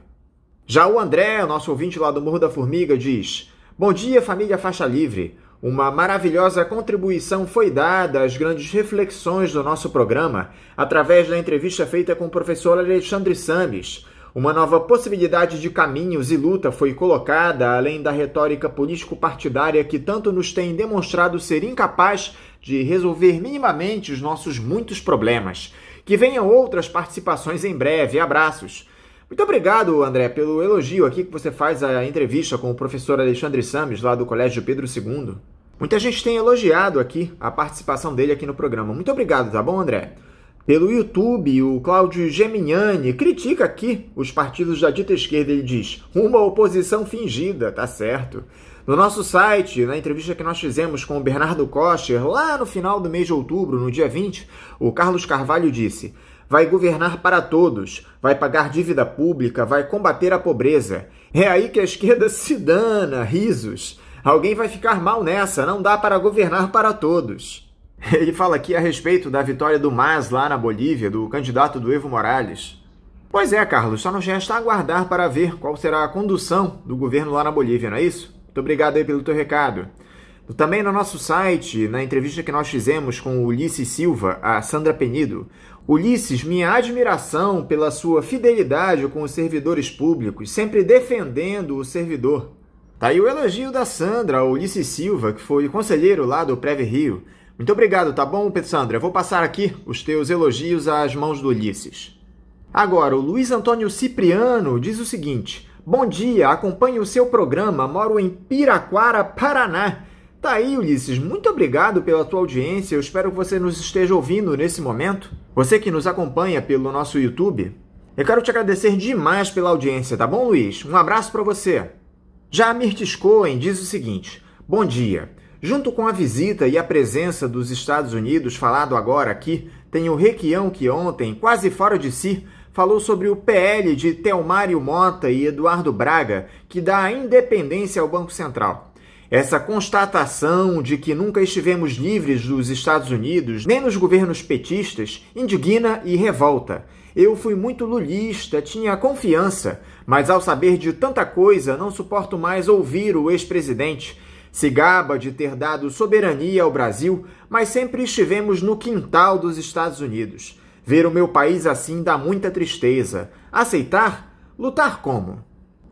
Já o André, nosso ouvinte lá do Morro da Formiga, diz: bom dia, família Faixa Livre. Uma maravilhosa contribuição foi dada às grandes reflexões do nosso programa através da entrevista feita com o professor Alexandre Sames. Uma nova possibilidade de caminhos e luta foi colocada, além da retórica político-partidária que tanto nos tem demonstrado ser incapaz de resolver minimamente os nossos muitos problemas. Que venham outras participações em breve. Abraços. Muito obrigado, André, pelo elogio aqui que você faz à entrevista com o professor Alexandre Sames, lá do Colégio Pedro II. Muita gente tem elogiado aqui a participação dele aqui no programa. Muito obrigado, tá bom, André? Pelo YouTube, o Cláudio Geminiani critica aqui os partidos da dita esquerda. Ele diz: uma oposição fingida, tá certo. No nosso site, na entrevista que nós fizemos com o Bernardo Kocher, lá no final do mês de outubro, no dia 20, o Carlos Carvalho disse: vai governar para todos, vai pagar dívida pública, vai combater a pobreza. É aí que a esquerda se dana, risos. Alguém vai ficar mal nessa, não dá para governar para todos. Ele fala aqui a respeito da vitória do MAS lá na Bolívia, do candidato do Evo Morales. Pois é, Carlos, só nos resta aguardar para ver qual será a condução do governo lá na Bolívia, não é isso? Muito obrigado aí pelo teu recado. Também no nosso site, na entrevista que nós fizemos com o Ulisses Silva, a Sandra Penido. Ulisses, minha admiração pela sua fidelidade com os servidores públicos, sempre defendendo o servidor. Tá aí o elogio da Sandra ao Ulisses Silva, que foi conselheiro lá do Preve Rio. Muito obrigado, tá bom, Sandra? Eu vou passar aqui os teus elogios às mãos do Ulisses. Agora, o Luiz Antônio Cipriano diz o seguinte: bom dia, acompanho o seu programa, moro em Piraquara, Paraná. Tá aí, Ulisses, muito obrigado pela tua audiência, eu espero que você nos esteja ouvindo nesse momento. Você que nos acompanha pelo nosso YouTube, eu quero te agradecer demais pela audiência, tá bom, Luiz? Um abraço para você. Já a Mirtes Cohen diz o seguinte: bom dia. Junto com a visita e a presença dos Estados Unidos, falado agora aqui, tem o Requião que ontem, quase fora de si, falou sobre o PL de Telmário Mota e Eduardo Braga, que dá a independência ao Banco Central. Essa constatação de que nunca estivemos livres dos Estados Unidos, nem nos governos petistas, indigna e revolta. Eu fui muito lulista, tinha confiança, mas ao saber de tanta coisa, não suporto mais ouvir o ex-presidente. Se gaba de ter dado soberania ao Brasil, mas sempre estivemos no quintal dos Estados Unidos. Ver o meu país assim dá muita tristeza. Aceitar? Lutar como?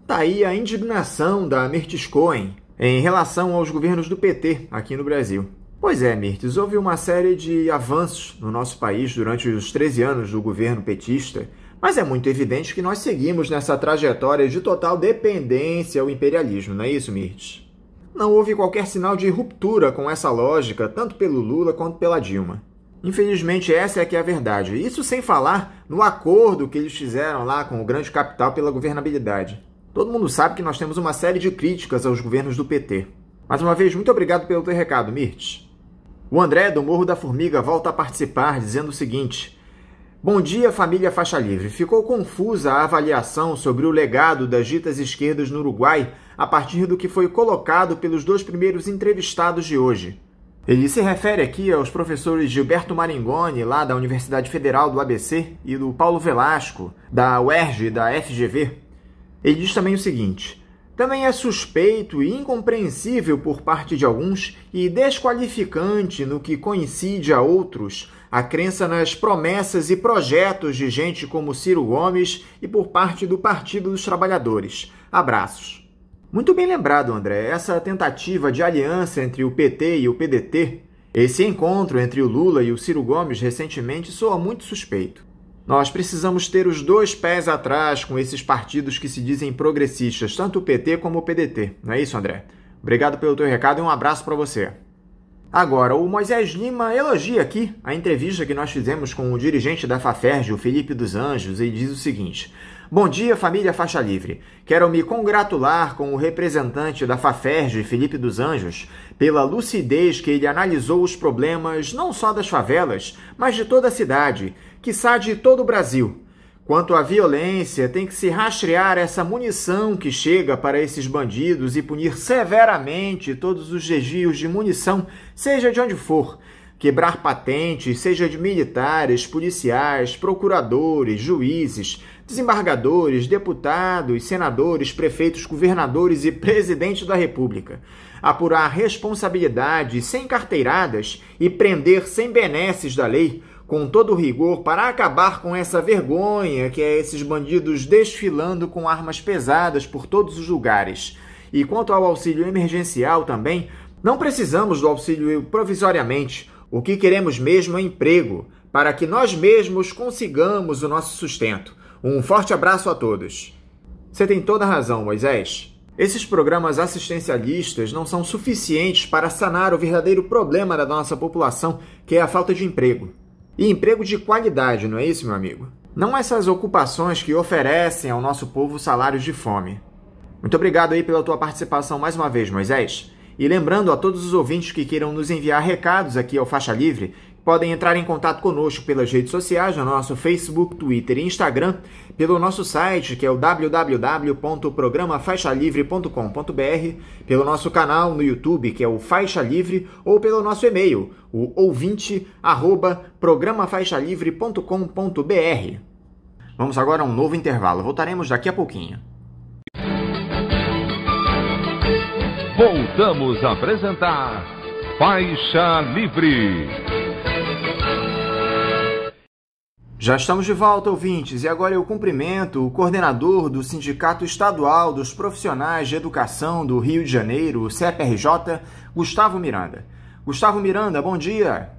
Tá aí a indignação da Mirtes Cohen em relação aos governos do PT aqui no Brasil. Pois é, Mirtes, houve uma série de avanços no nosso país durante os 13 anos do governo petista, mas é muito evidente que nós seguimos nessa trajetória de total dependência ao imperialismo, não é isso, Mirtes? Não houve qualquer sinal de ruptura com essa lógica, tanto pelo Lula quanto pela Dilma. Infelizmente, essa é que é a verdade. Isso sem falar no acordo que eles fizeram lá com o grande capital pela governabilidade. Todo mundo sabe que nós temos uma série de críticas aos governos do PT. Mais uma vez, muito obrigado pelo teu recado, Mirtes. O André, do Morro da Formiga, volta a participar, dizendo o seguinte: bom dia, família Faixa Livre. Ficou confusa a avaliação sobre o legado das ditas esquerdas no Uruguai a partir do que foi colocado pelos dois primeiros entrevistados de hoje. Ele se refere aqui aos professores Gilberto Maringoni, lá da Universidade Federal do ABC, e do Paulo Velasco, da UERJ e da FGV. Ele diz também o seguinte: também é suspeito e incompreensível por parte de alguns e desqualificante no que coincide a outros a crença nas promessas e projetos de gente como Ciro Gomes e por parte do Partido dos Trabalhadores. Abraços. Muito bem lembrado, André. Essa tentativa de aliança entre o PT e o PDT, esse encontro entre o Lula e o Ciro Gomes recentemente soa muito suspeito. Nós precisamos ter os dois pés atrás com esses partidos que se dizem progressistas, tanto o PT como o PDT. Não é isso, André? Obrigado pelo teu recado e um abraço para você. Agora, o Moisés Lima elogia aqui a entrevista que nós fizemos com o dirigente da Faferj, o Felipe dos Anjos, e diz o seguinte: bom dia, família Faixa Livre. Quero me congratular com o representante da Faferj, Felipe dos Anjos, pela lucidez que ele analisou os problemas não só das favelas, mas de toda a cidade, quiçá de todo o Brasil. Quanto à violência, tem que se rastrear essa munição que chega para esses bandidos e punir severamente todos os desvios de munição, seja de onde for. Quebrar patentes, seja de militares, policiais, procuradores, juízes, desembargadores, deputados, senadores, prefeitos, governadores e presidente da República. Apurar responsabilidades sem carteiradas e prender sem benesses da lei, com todo o rigor, para acabar com essa vergonha que é esses bandidos desfilando com armas pesadas por todos os lugares. E quanto ao auxílio emergencial também, não precisamos do auxílio provisoriamente. O que queremos mesmo é emprego, para que nós mesmos consigamos o nosso sustento. Um forte abraço a todos. Você tem toda a razão, Moisés. Esses programas assistencialistas não são suficientes para sanar o verdadeiro problema da nossa população, que é a falta de emprego. E emprego de qualidade, não é isso, meu amigo? Não essas ocupações que oferecem ao nosso povo salários de fome. Muito obrigado aí pela tua participação mais uma vez, Moisés. E lembrando a todos os ouvintes que queiram nos enviar recados aqui ao Faixa Livre, podem entrar em contato conosco pelas redes sociais, no nosso Facebook, Twitter e Instagram, pelo nosso site, que é o www.programafaixalivre.com.br, pelo nosso canal no YouTube, que é o Faixa Livre, ou pelo nosso e-mail, o ouvinte@programafaixalivre.com.br. Vamos agora a um novo intervalo. Voltaremos daqui a pouquinho. Voltamos a apresentar Faixa Livre. Já estamos de volta, ouvintes, e agora eu cumprimento o coordenador do Sindicato Estadual dos Profissionais de Educação do Rio de Janeiro, o CEPRJ, Gustavo Miranda. Gustavo Miranda, bom dia.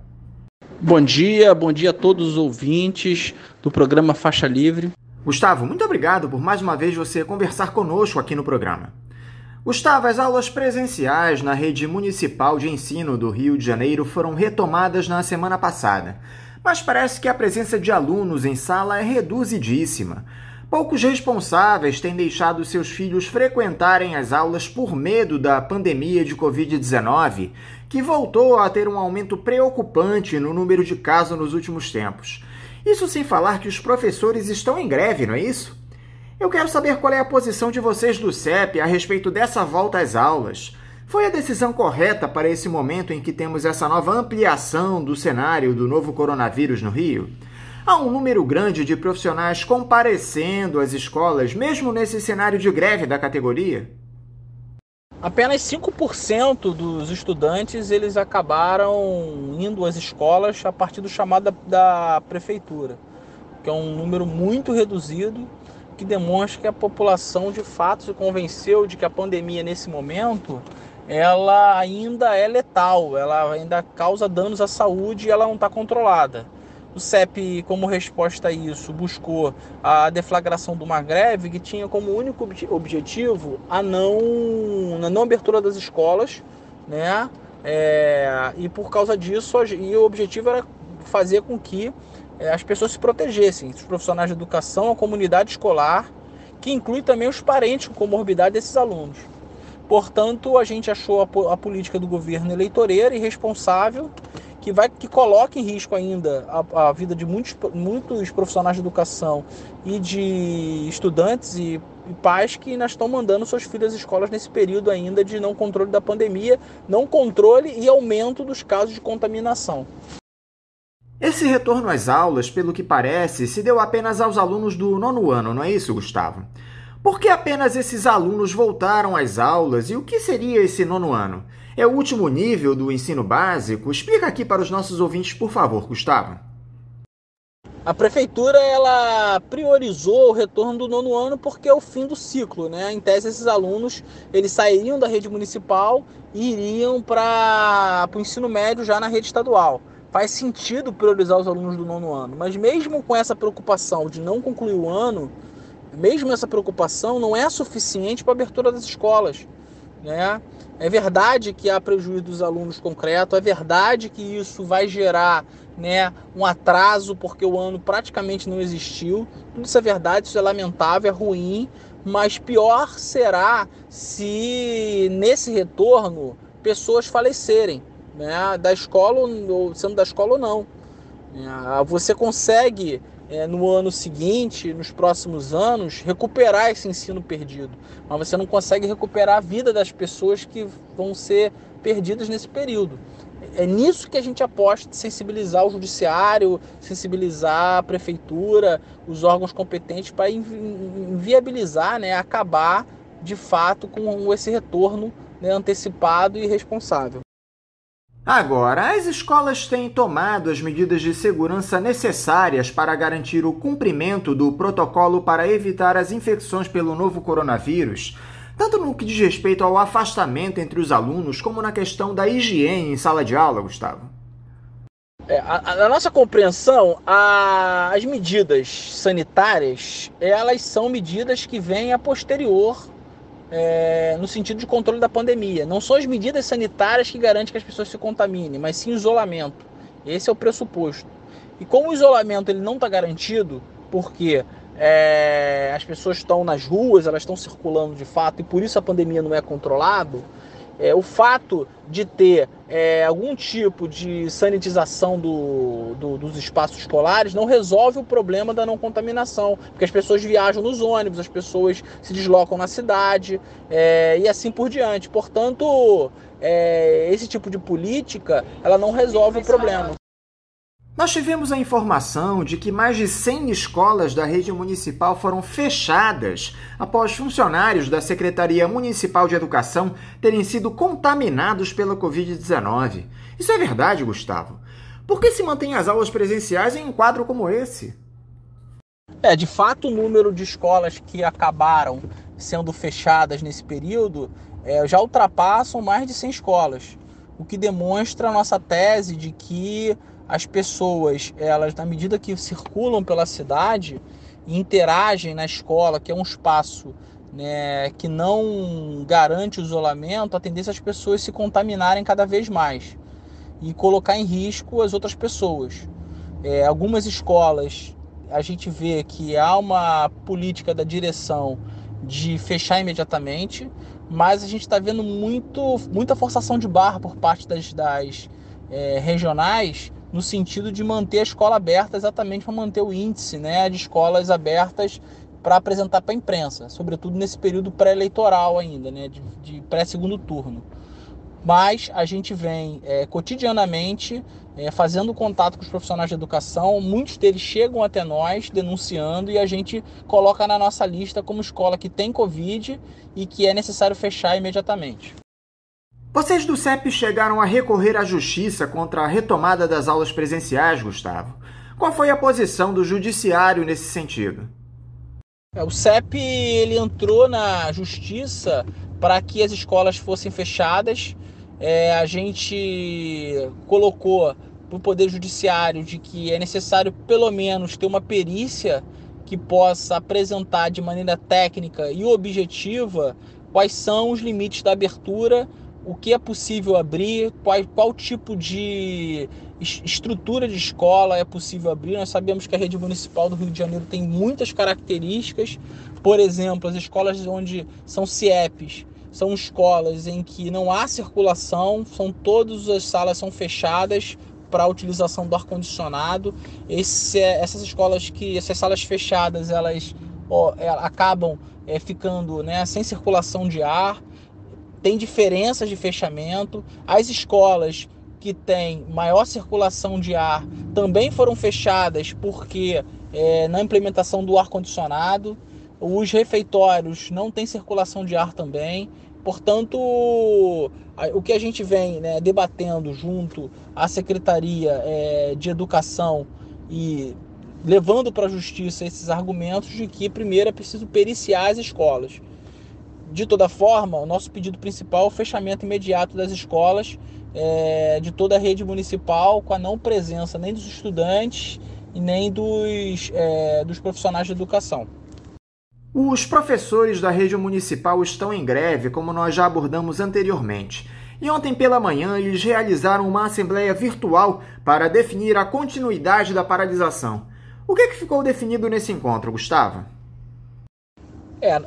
Bom dia a todos os ouvintes do programa Faixa Livre. Gustavo, muito obrigado por mais uma vez você conversar conosco aqui no programa. Gustavo, as aulas presenciais na rede municipal de ensino do Rio de Janeiro foram retomadas na semana passada, mas parece que a presença de alunos em sala é reduzidíssima. Poucos responsáveis têm deixado seus filhos frequentarem as aulas por medo da pandemia de Covid-19, que voltou a ter um aumento preocupante no número de casos nos últimos tempos. Isso sem falar que os professores estão em greve, não é isso? Eu quero saber qual é a posição de vocês do CEP a respeito dessa volta às aulas. Foi a decisão correta para esse momento em que temos essa nova ampliação do cenário do novo coronavírus no Rio? Há um número grande de profissionais comparecendo às escolas, mesmo nesse cenário de greve da categoria? Apenas 5% dos estudantes eles acabaram indo às escolas a partir do chamado da prefeitura, que é um número muito reduzido, que demonstra que a população de fato se convenceu de que a pandemia nesse momento ela ainda é letal, ela ainda causa danos à saúde e ela não está controlada. O CEP, como resposta a isso, buscou a deflagração de uma greve que tinha como único objetivo a não abertura das escolas, né? E por causa disso, o objetivo era fazer com que as pessoas se protegessem, os profissionais de educação, a comunidade escolar, que inclui também os parentes com comorbidade desses alunos. Portanto, a gente achou a política do governo eleitoreira e irresponsável, que coloca em risco ainda a vida de muitos profissionais de educação e de estudantes e pais que ainda estão mandando seus filhos às escolas nesse período ainda de não controle da pandemia, não controle e aumento dos casos de contaminação. Esse retorno às aulas, pelo que parece, se deu apenas aos alunos do 9º ano, não é isso, Gustavo? Por que apenas esses alunos voltaram às aulas e o que seria esse 9º ano? É o último nível do ensino básico? Explica aqui para os nossos ouvintes, por favor, Gustavo. A prefeitura ela priorizou o retorno do 9º ano porque é o fim do ciclo, né? Em tese, esses alunos eles sairiam da rede municipal e iriam para o ensino médio já na rede estadual. faz sentido priorizar os alunos do 9º ano, mas mesmo com essa preocupação de não concluir o ano, mesmo essa preocupação não é suficiente para a abertura das escolas, né? É verdade que há prejuízo dos alunos concreto, é verdade que isso vai gerar, né, um atraso porque o ano praticamente não existiu. Tudo isso é verdade, isso é lamentável, é ruim, mas pior será se nesse retorno pessoas falecerem, né, da escola, sendo da escola ou não. Você consegue, no ano seguinte, nos próximos anos, recuperar esse ensino perdido, mas você não consegue recuperar a vida das pessoas que vão ser perdidas nesse período. É nisso que a gente aposta, sensibilizar o judiciário, sensibilizar a prefeitura, os órgãos competentes para inviabilizar, né, acabar de fato com esse retorno, né, antecipado e responsável. Agora, as escolas têm tomado as medidas de segurança necessárias para garantir o cumprimento do protocolo para evitar as infecções pelo novo coronavírus, tanto no que diz respeito ao afastamento entre os alunos, como na questão da higiene em sala de aula, Gustavo? Na nossa compreensão, as medidas sanitárias, elas são medidas que vêm a posterior, no sentido de controle da pandemia. Não são as medidas sanitárias que garantem que as pessoas se contaminem, mas sim o isolamento. Esse é o pressuposto. E como o isolamento ele não está garantido, porque as pessoas estão nas ruas, elas estão circulando de fato, e por isso a pandemia não é controlada, o fato de ter algum tipo de sanitização dos espaços escolares não resolve o problema da não contaminação, porque as pessoas viajam nos ônibus, as pessoas se deslocam na cidade, e assim por diante. Portanto, esse tipo de política ela não resolve o problema. Nós tivemos a informação de que mais de 100 escolas da rede municipal foram fechadas após funcionários da Secretaria Municipal de Educação terem sido contaminados pela Covid-19. Isso é verdade, Gustavo? Por que se mantém as aulas presenciais em um quadro como esse? De fato, o número de escolas que acabaram sendo fechadas nesse período já ultrapassam mais de 100 escolas, o que demonstra a nossa tese de que as pessoas, elas, na medida que circulam pela cidade e interagem na escola, que é um espaço, né, que não garante o isolamento, a tendência é as pessoas se contaminarem cada vez mais e colocar em risco as outras pessoas. Algumas escolas, a gente vê que há uma política da direção de fechar imediatamente, mas a gente está vendo muita forçação de barra por parte das regionais, no sentido de manter a escola aberta, exatamente para manter o índice, né, de escolas abertas para apresentar para a imprensa, sobretudo nesse período pré-eleitoral ainda, né, de pré-segundo turno. Mas a gente vem cotidianamente fazendo contato com os profissionais de educação, muitos deles chegam até nós denunciando e a gente coloca na nossa lista como escola que tem Covid e que é necessário fechar imediatamente. Vocês do CEP chegaram a recorrer à justiça contra a retomada das aulas presenciais, Gustavo. Qual foi a posição do judiciário nesse sentido? O CEP ele entrou na justiça para que as escolas fossem fechadas. A gente colocou para o Poder Judiciário de que é necessário pelo menos ter uma perícia que possa apresentar de maneira técnica e objetiva quais são os limites da abertura, o que é possível abrir, qual tipo de estrutura de escola é possível abrir. Nós sabemos que a rede municipal do Rio de Janeiro tem muitas características. Por exemplo, as escolas onde são CIEPs são escolas em que não há circulação, todas as salas são fechadas para a utilização do ar-condicionado. Essas salas fechadas, elas acabam ficando, né, sem circulação de ar. Tem diferenças de fechamento. As escolas que têm maior circulação de ar também foram fechadas porque na implementação do ar-condicionado. Os refeitórios não têm circulação de ar também. Portanto, o que a gente vem, né, debatendo junto à Secretaria de Educação e levando para a Justiça esses argumentos de que primeiro é preciso periciar as escolas. de toda forma, o nosso pedido principal é o fechamento imediato das escolas, de toda a rede municipal, com a não presença nem dos estudantes e nem dos profissionais de educação. Os professores da rede municipal estão em greve, como nós já abordamos anteriormente. E ontem pela manhã eles realizaram uma assembleia virtual para definir a continuidade da paralisação. O que ficou definido nesse encontro, Gustavo?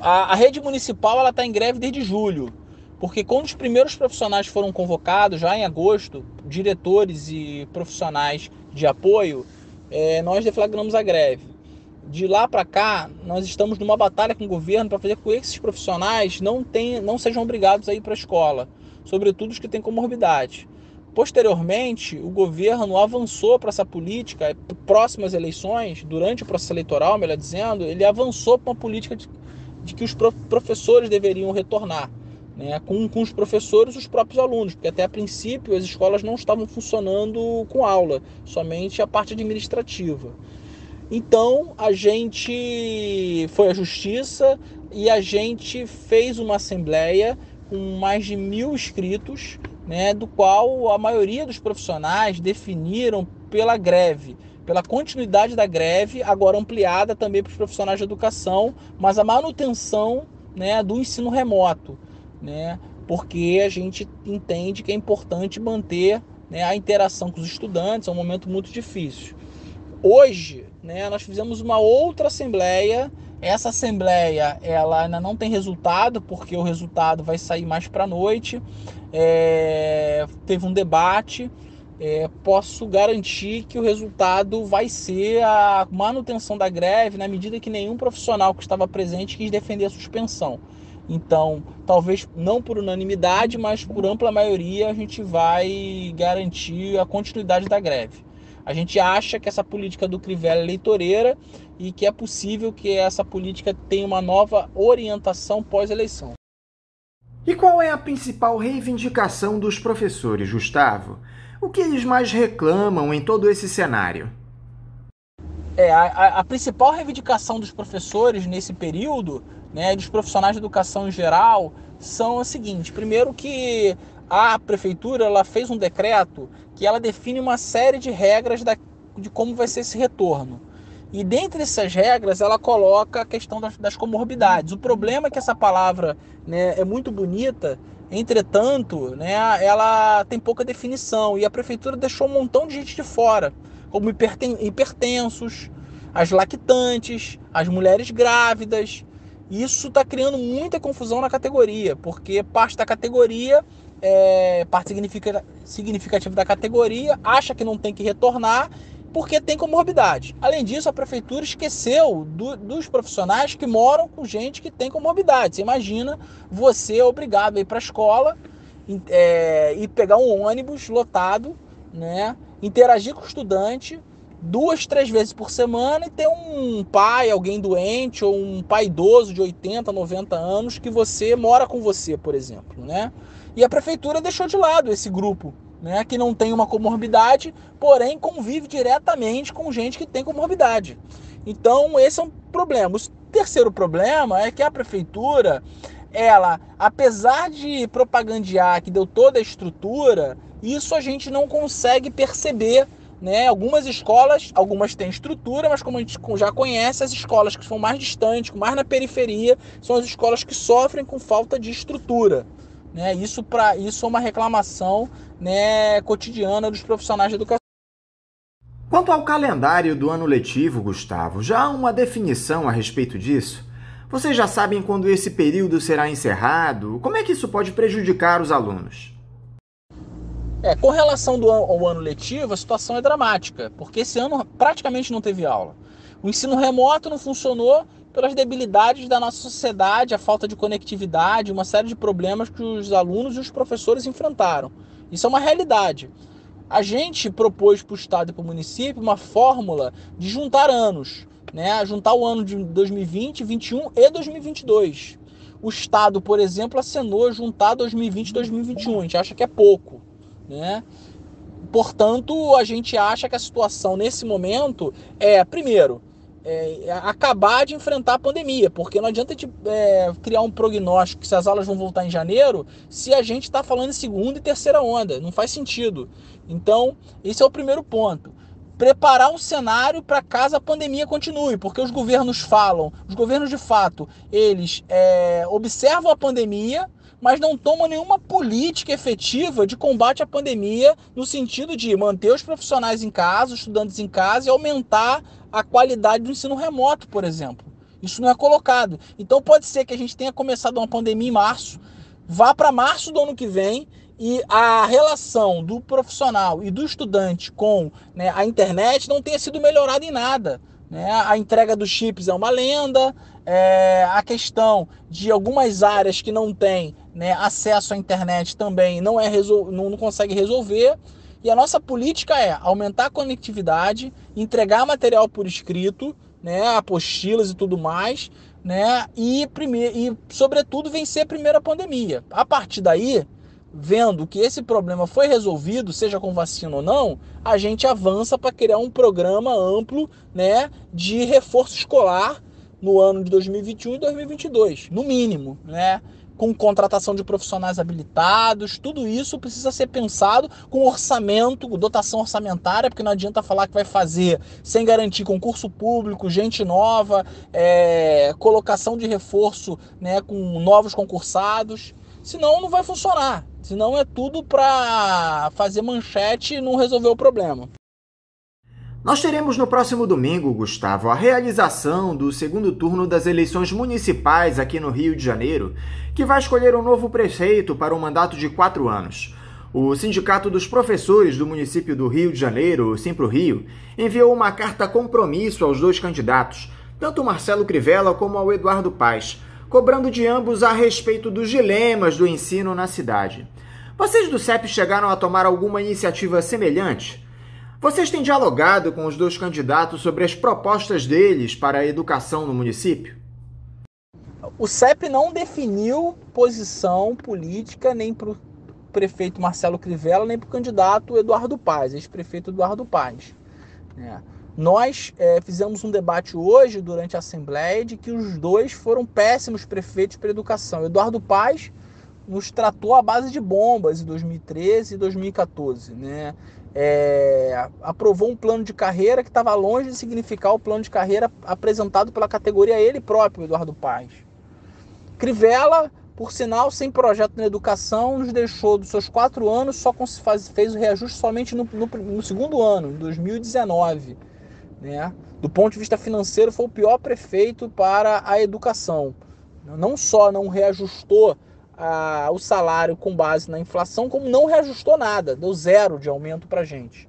A rede municipal está em greve desde julho, porque quando os primeiros profissionais foram convocados, já em agosto, diretores e profissionais de apoio, nós deflagramos a greve. De lá para cá, nós estamos numa batalha com o governo para fazer com que esses profissionais não sejam obrigados a ir para a escola, sobretudo os que têm comorbidade. Posteriormente, o governo avançou para essa política, próximas eleições, durante o processo eleitoral, melhor dizendo, ele avançou para uma política de que os professores deveriam retornar, né, com os professores e os próprios alunos, porque até a princípio as escolas não estavam funcionando com aula, somente a parte administrativa. Então, a gente foi à justiça e a gente fez uma assembleia com mais de 1.000 inscritos, né, do qual a maioria dos profissionais definiram pela greve, pela continuidade da greve, agora ampliada também para os profissionais de educação, mas a manutenção, né, do ensino remoto, né, porque a gente entende que é importante manter, né, a interação com os estudantes, é um momento muito difícil. Hoje, né, nós fizemos uma outra assembleia. Essa assembleia ela ainda não tem resultado, porque o resultado vai sair mais para a noite. Teve um debate. Posso garantir que o resultado vai ser a manutenção da greve, na medida que nenhum profissional que estava presente quis defender a suspensão. Então, talvez não por unanimidade, mas por ampla maioria, a gente vai garantir a continuidade da greve. A gente acha que essa política do Crivella é eleitoreira e que é possível que essa política tenha uma nova orientação pós-eleição. E qual é a principal reivindicação dos professores, Gustavo? O que eles mais reclamam em todo esse cenário? A principal reivindicação dos professores nesse período, né, dos profissionais de educação em geral, são a seguinte. Primeiro que a prefeitura ela fez um decreto que ela define uma série de regras de como vai ser esse retorno. E dentre essas regras ela coloca a questão das comorbidades. O problema é que essa palavra, né, é muito bonita, entretanto, né, ela tem pouca definição e a prefeitura deixou um montão de gente de fora, como hipertensos, as lactantes, as mulheres grávidas. Isso está criando muita confusão na categoria, porque parte da categoria, parte significativa da categoria, acha que não tem que retornar porque tem comorbidade. Além disso, a prefeitura esqueceu dos profissionais que moram com gente que tem comorbidade. Você imagina você obrigado a ir para a escola e pegar um ônibus lotado, né, interagir com o estudante 2, 3 vezes por semana e ter um pai, alguém doente ou um pai idoso de 80, 90 anos que mora com você, por exemplo, né? E a prefeitura deixou de lado esse grupo, né, que não tem uma comorbidade, porém convive diretamente com gente que tem comorbidade. Então esse é um problema. O terceiro problema é que a prefeitura, ela, apesar de propagandear que deu toda a estrutura, isso a gente não consegue perceber, né? Algumas escolas, algumas têm estrutura, mas como a gente já conhece, as escolas que são mais distantes, mais na periferia, são as escolas que sofrem com falta de estrutura, né? Isso é uma reclamação, né, cotidiana dos profissionais de educação. Quanto ao calendário do ano letivo, Gustavo, já há uma definição a respeito disso? Vocês já sabem quando esse período será encerrado? Como é que isso pode prejudicar os alunos? Com relação ao ano letivo, a situação é dramática, porque esse ano praticamente não teve aula. O ensino remoto não funcionou pelas debilidades da nossa sociedade, a falta de conectividade, uma série de problemas que os alunos e os professores enfrentaram. Isso é uma realidade. A gente propôs para o Estado e para o município uma fórmula de juntar anos, né? Juntar o ano de 2020, 2021 e 2022. O Estado, por exemplo, acenou juntar 2020 e 2021. A gente acha que é pouco, né? Portanto, a gente acha que a situação nesse momento é, primeiro, acabar de enfrentar a pandemia, porque não adianta criar um prognóstico que se as aulas vão voltar em janeiro, se a gente está falando em segunda e terceira onda, não faz sentido. Então, esse é o primeiro ponto. Preparar um cenário para caso a pandemia continue, porque os governos de fato, eles observam a pandemia, mas não tomam nenhuma política efetiva de combate à pandemia, no sentido de manter os profissionais em casa, os estudantes em casa e aumentar a qualidade do ensino remoto, por exemplo. Isso não é colocado. Então pode ser que a gente tenha começado uma pandemia em março, vá para março do ano que vem, e a relação do profissional e do estudante com, né, a internet não tenha sido melhorada em nada. Né? A entrega dos chips é uma lenda, a questão de algumas áreas que não têm, né, acesso à internet também não consegue resolver. E a nossa política é aumentar a conectividade, entregar material por escrito, né, apostilas e tudo mais, né, e sobretudo vencer a primeira pandemia. A partir daí, vendo que esse problema foi resolvido, seja com vacina ou não, a gente avança para criar um programa amplo, né, de reforço escolar no ano de 2021 e 2022, no mínimo, né, com contratação de profissionais habilitados. Tudo isso precisa ser pensado com orçamento, com dotação orçamentária, porque não adianta falar que vai fazer sem garantir concurso público, gente nova, colocação de reforço, né, com novos concursados, senão não vai funcionar. Senão é tudo para fazer manchete e não resolver o problema. Nós teremos no próximo domingo, Gustavo, a realização do segundo turno das eleições municipais aqui no Rio de Janeiro, que vai escolher um novo prefeito para um mandato de 4 anos. O Sindicato dos Professores do município do Rio de Janeiro, o Simpro-Rio, enviou uma carta compromisso aos 2 candidatos, tanto o Marcelo Crivella como ao Eduardo Paes, cobrando de ambos a respeito dos dilemas do ensino na cidade. Vocês do CEP chegaram a tomar alguma iniciativa semelhante? Vocês têm dialogado com os 2 candidatos sobre as propostas deles para a educação no município? O CEP não definiu posição política nem para o prefeito Marcelo Crivella, nem para o candidato Eduardo Paes, ex-prefeito Eduardo Paes. Nós fizemos um debate hoje, durante a Assembleia, de que os 2 foram péssimos prefeitos para a educação. Eduardo Paes nos tratou à base de bombas em 2013 e 2014. Né? Aprovou um plano de carreira que estava longe de significar o plano de carreira apresentado pela categoria ele próprio, Eduardo Paes. Crivella, por sinal, sem projeto na educação, nos deixou dos seus 4 anos, só fez o reajuste somente no segundo ano, em 2019. Né? Do ponto de vista financeiro, foi o pior prefeito para a educação. Não só não reajustou o salário com base na inflação, como não reajustou nada, deu 0 de aumento para a gente.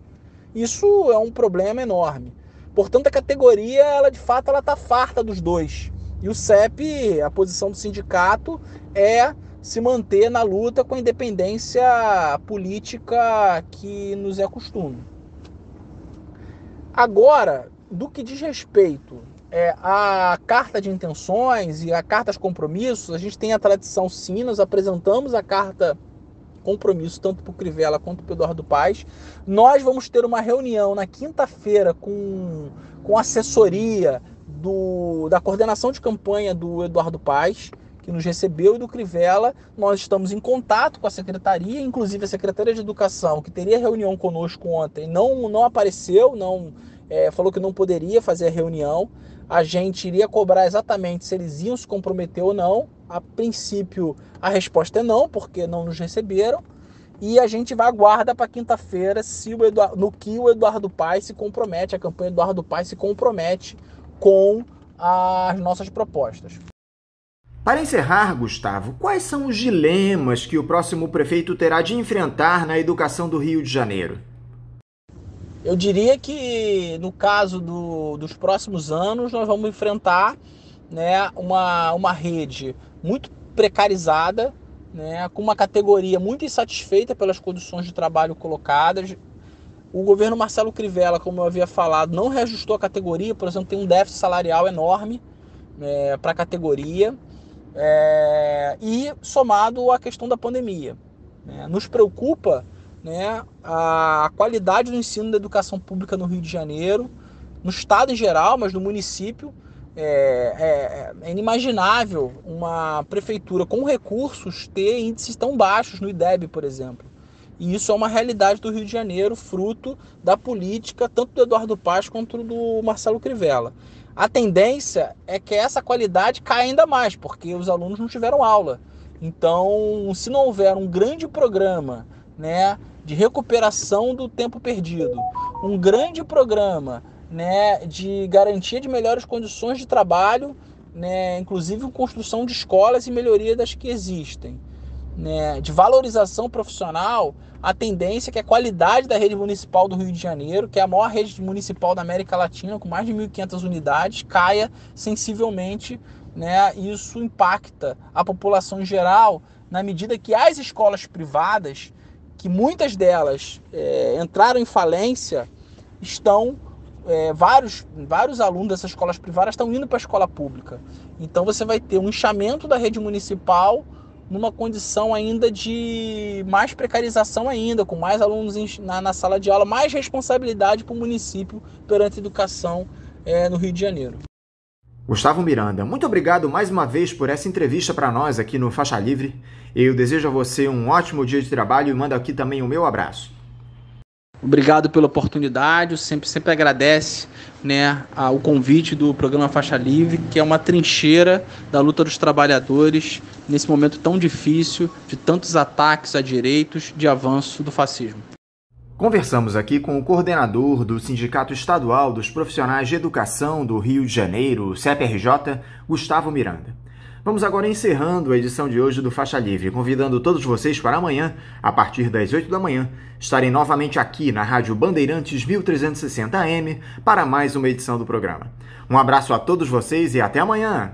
Isso é um problema enorme. Portanto, a categoria, ela de fato, ela está farta dos 2. E o CEP, a posição do sindicato é se manter na luta com a independência política que nos é costume. Agora, do que diz respeito à carta de intenções e à carta de compromissos, a gente tem a tradição sim, nós apresentamos a carta compromisso tanto para o Crivella quanto para o Eduardo Paes. Nós vamos ter uma reunião na quinta-feira com assessoria da coordenação de campanha do Eduardo Paes, que nos recebeu, e do Crivella. Nós estamos em contato com a secretaria, inclusive a Secretaria de Educação, que teria reunião conosco ontem, não apareceu, falou que não poderia fazer a reunião. A gente iria cobrar exatamente se eles iam se comprometer ou não. A princípio, a resposta é não, porque não nos receberam. E a gente vai aguardar para quinta-feira no que o Eduardo Paes se compromete, a campanha do Eduardo Paes se compromete com as nossas propostas. Para encerrar, Gustavo, quais são os dilemas que o próximo prefeito terá de enfrentar na educação do Rio de Janeiro? Eu diria que, no caso dos próximos anos, nós vamos enfrentar, né, uma rede muito precarizada, né, com uma categoria muito insatisfeita pelas condições de trabalho colocadas. O governo Marcelo Crivella, como eu havia falado, não reajustou a categoria, por exemplo, tem um déficit salarial enorme para a categoria, e somado à questão da pandemia. Nos preocupa, né, a qualidade do ensino da educação pública no Rio de Janeiro. no estado em geral, mas no município é inimaginável uma prefeitura com recursos ter índices tão baixos no IDEB, por exemplo. E isso é uma realidade do Rio de Janeiro, fruto da política tanto do Eduardo Paes quanto do Marcelo Crivella. A tendência é que essa qualidade caia ainda mais, porque os alunos não tiveram aula. Então, se não houver um grande programa, né, de recuperação do tempo perdido, um grande programa, né, de garantia de melhores condições de trabalho, né, inclusive construção de escolas e melhoria das que existem, né, de valorização profissional, a tendência é que a qualidade da rede municipal do Rio de Janeiro, que é a maior rede municipal da América Latina, com mais de 1.500 unidades, caia sensivelmente, né? Isso impacta a população em geral, na medida que as escolas privadas, que muitas delas entraram em falência, estão vários alunos dessas escolas privadas estão indo para a escola pública. Então você vai ter um inchamento da rede municipal numa condição ainda de mais precarização ainda, com mais alunos na sala de aula, mais responsabilidade para o município perante a educação no Rio de Janeiro. Gustavo Miranda, muito obrigado mais uma vez por essa entrevista para nós aqui no Faixa Livre. Eu desejo a você um ótimo dia de trabalho e mando aqui também o meu abraço. Obrigado pela oportunidade, sempre agradece, né, o convite do programa Faixa Livre, que é uma trincheira da luta dos trabalhadores nesse momento tão difícil, de tantos ataques a direitos, de avanço do fascismo. Conversamos aqui com o coordenador do Sindicato Estadual dos Profissionais de Educação do Rio de Janeiro, CEPRJ, Gustavo Miranda. Vamos agora encerrando a edição de hoje do Faixa Livre, convidando todos vocês para amanhã, a partir das 8 da manhã, estarem novamente aqui na Rádio Bandeirantes 1360 AM para mais uma edição do programa. Um abraço a todos vocês e até amanhã!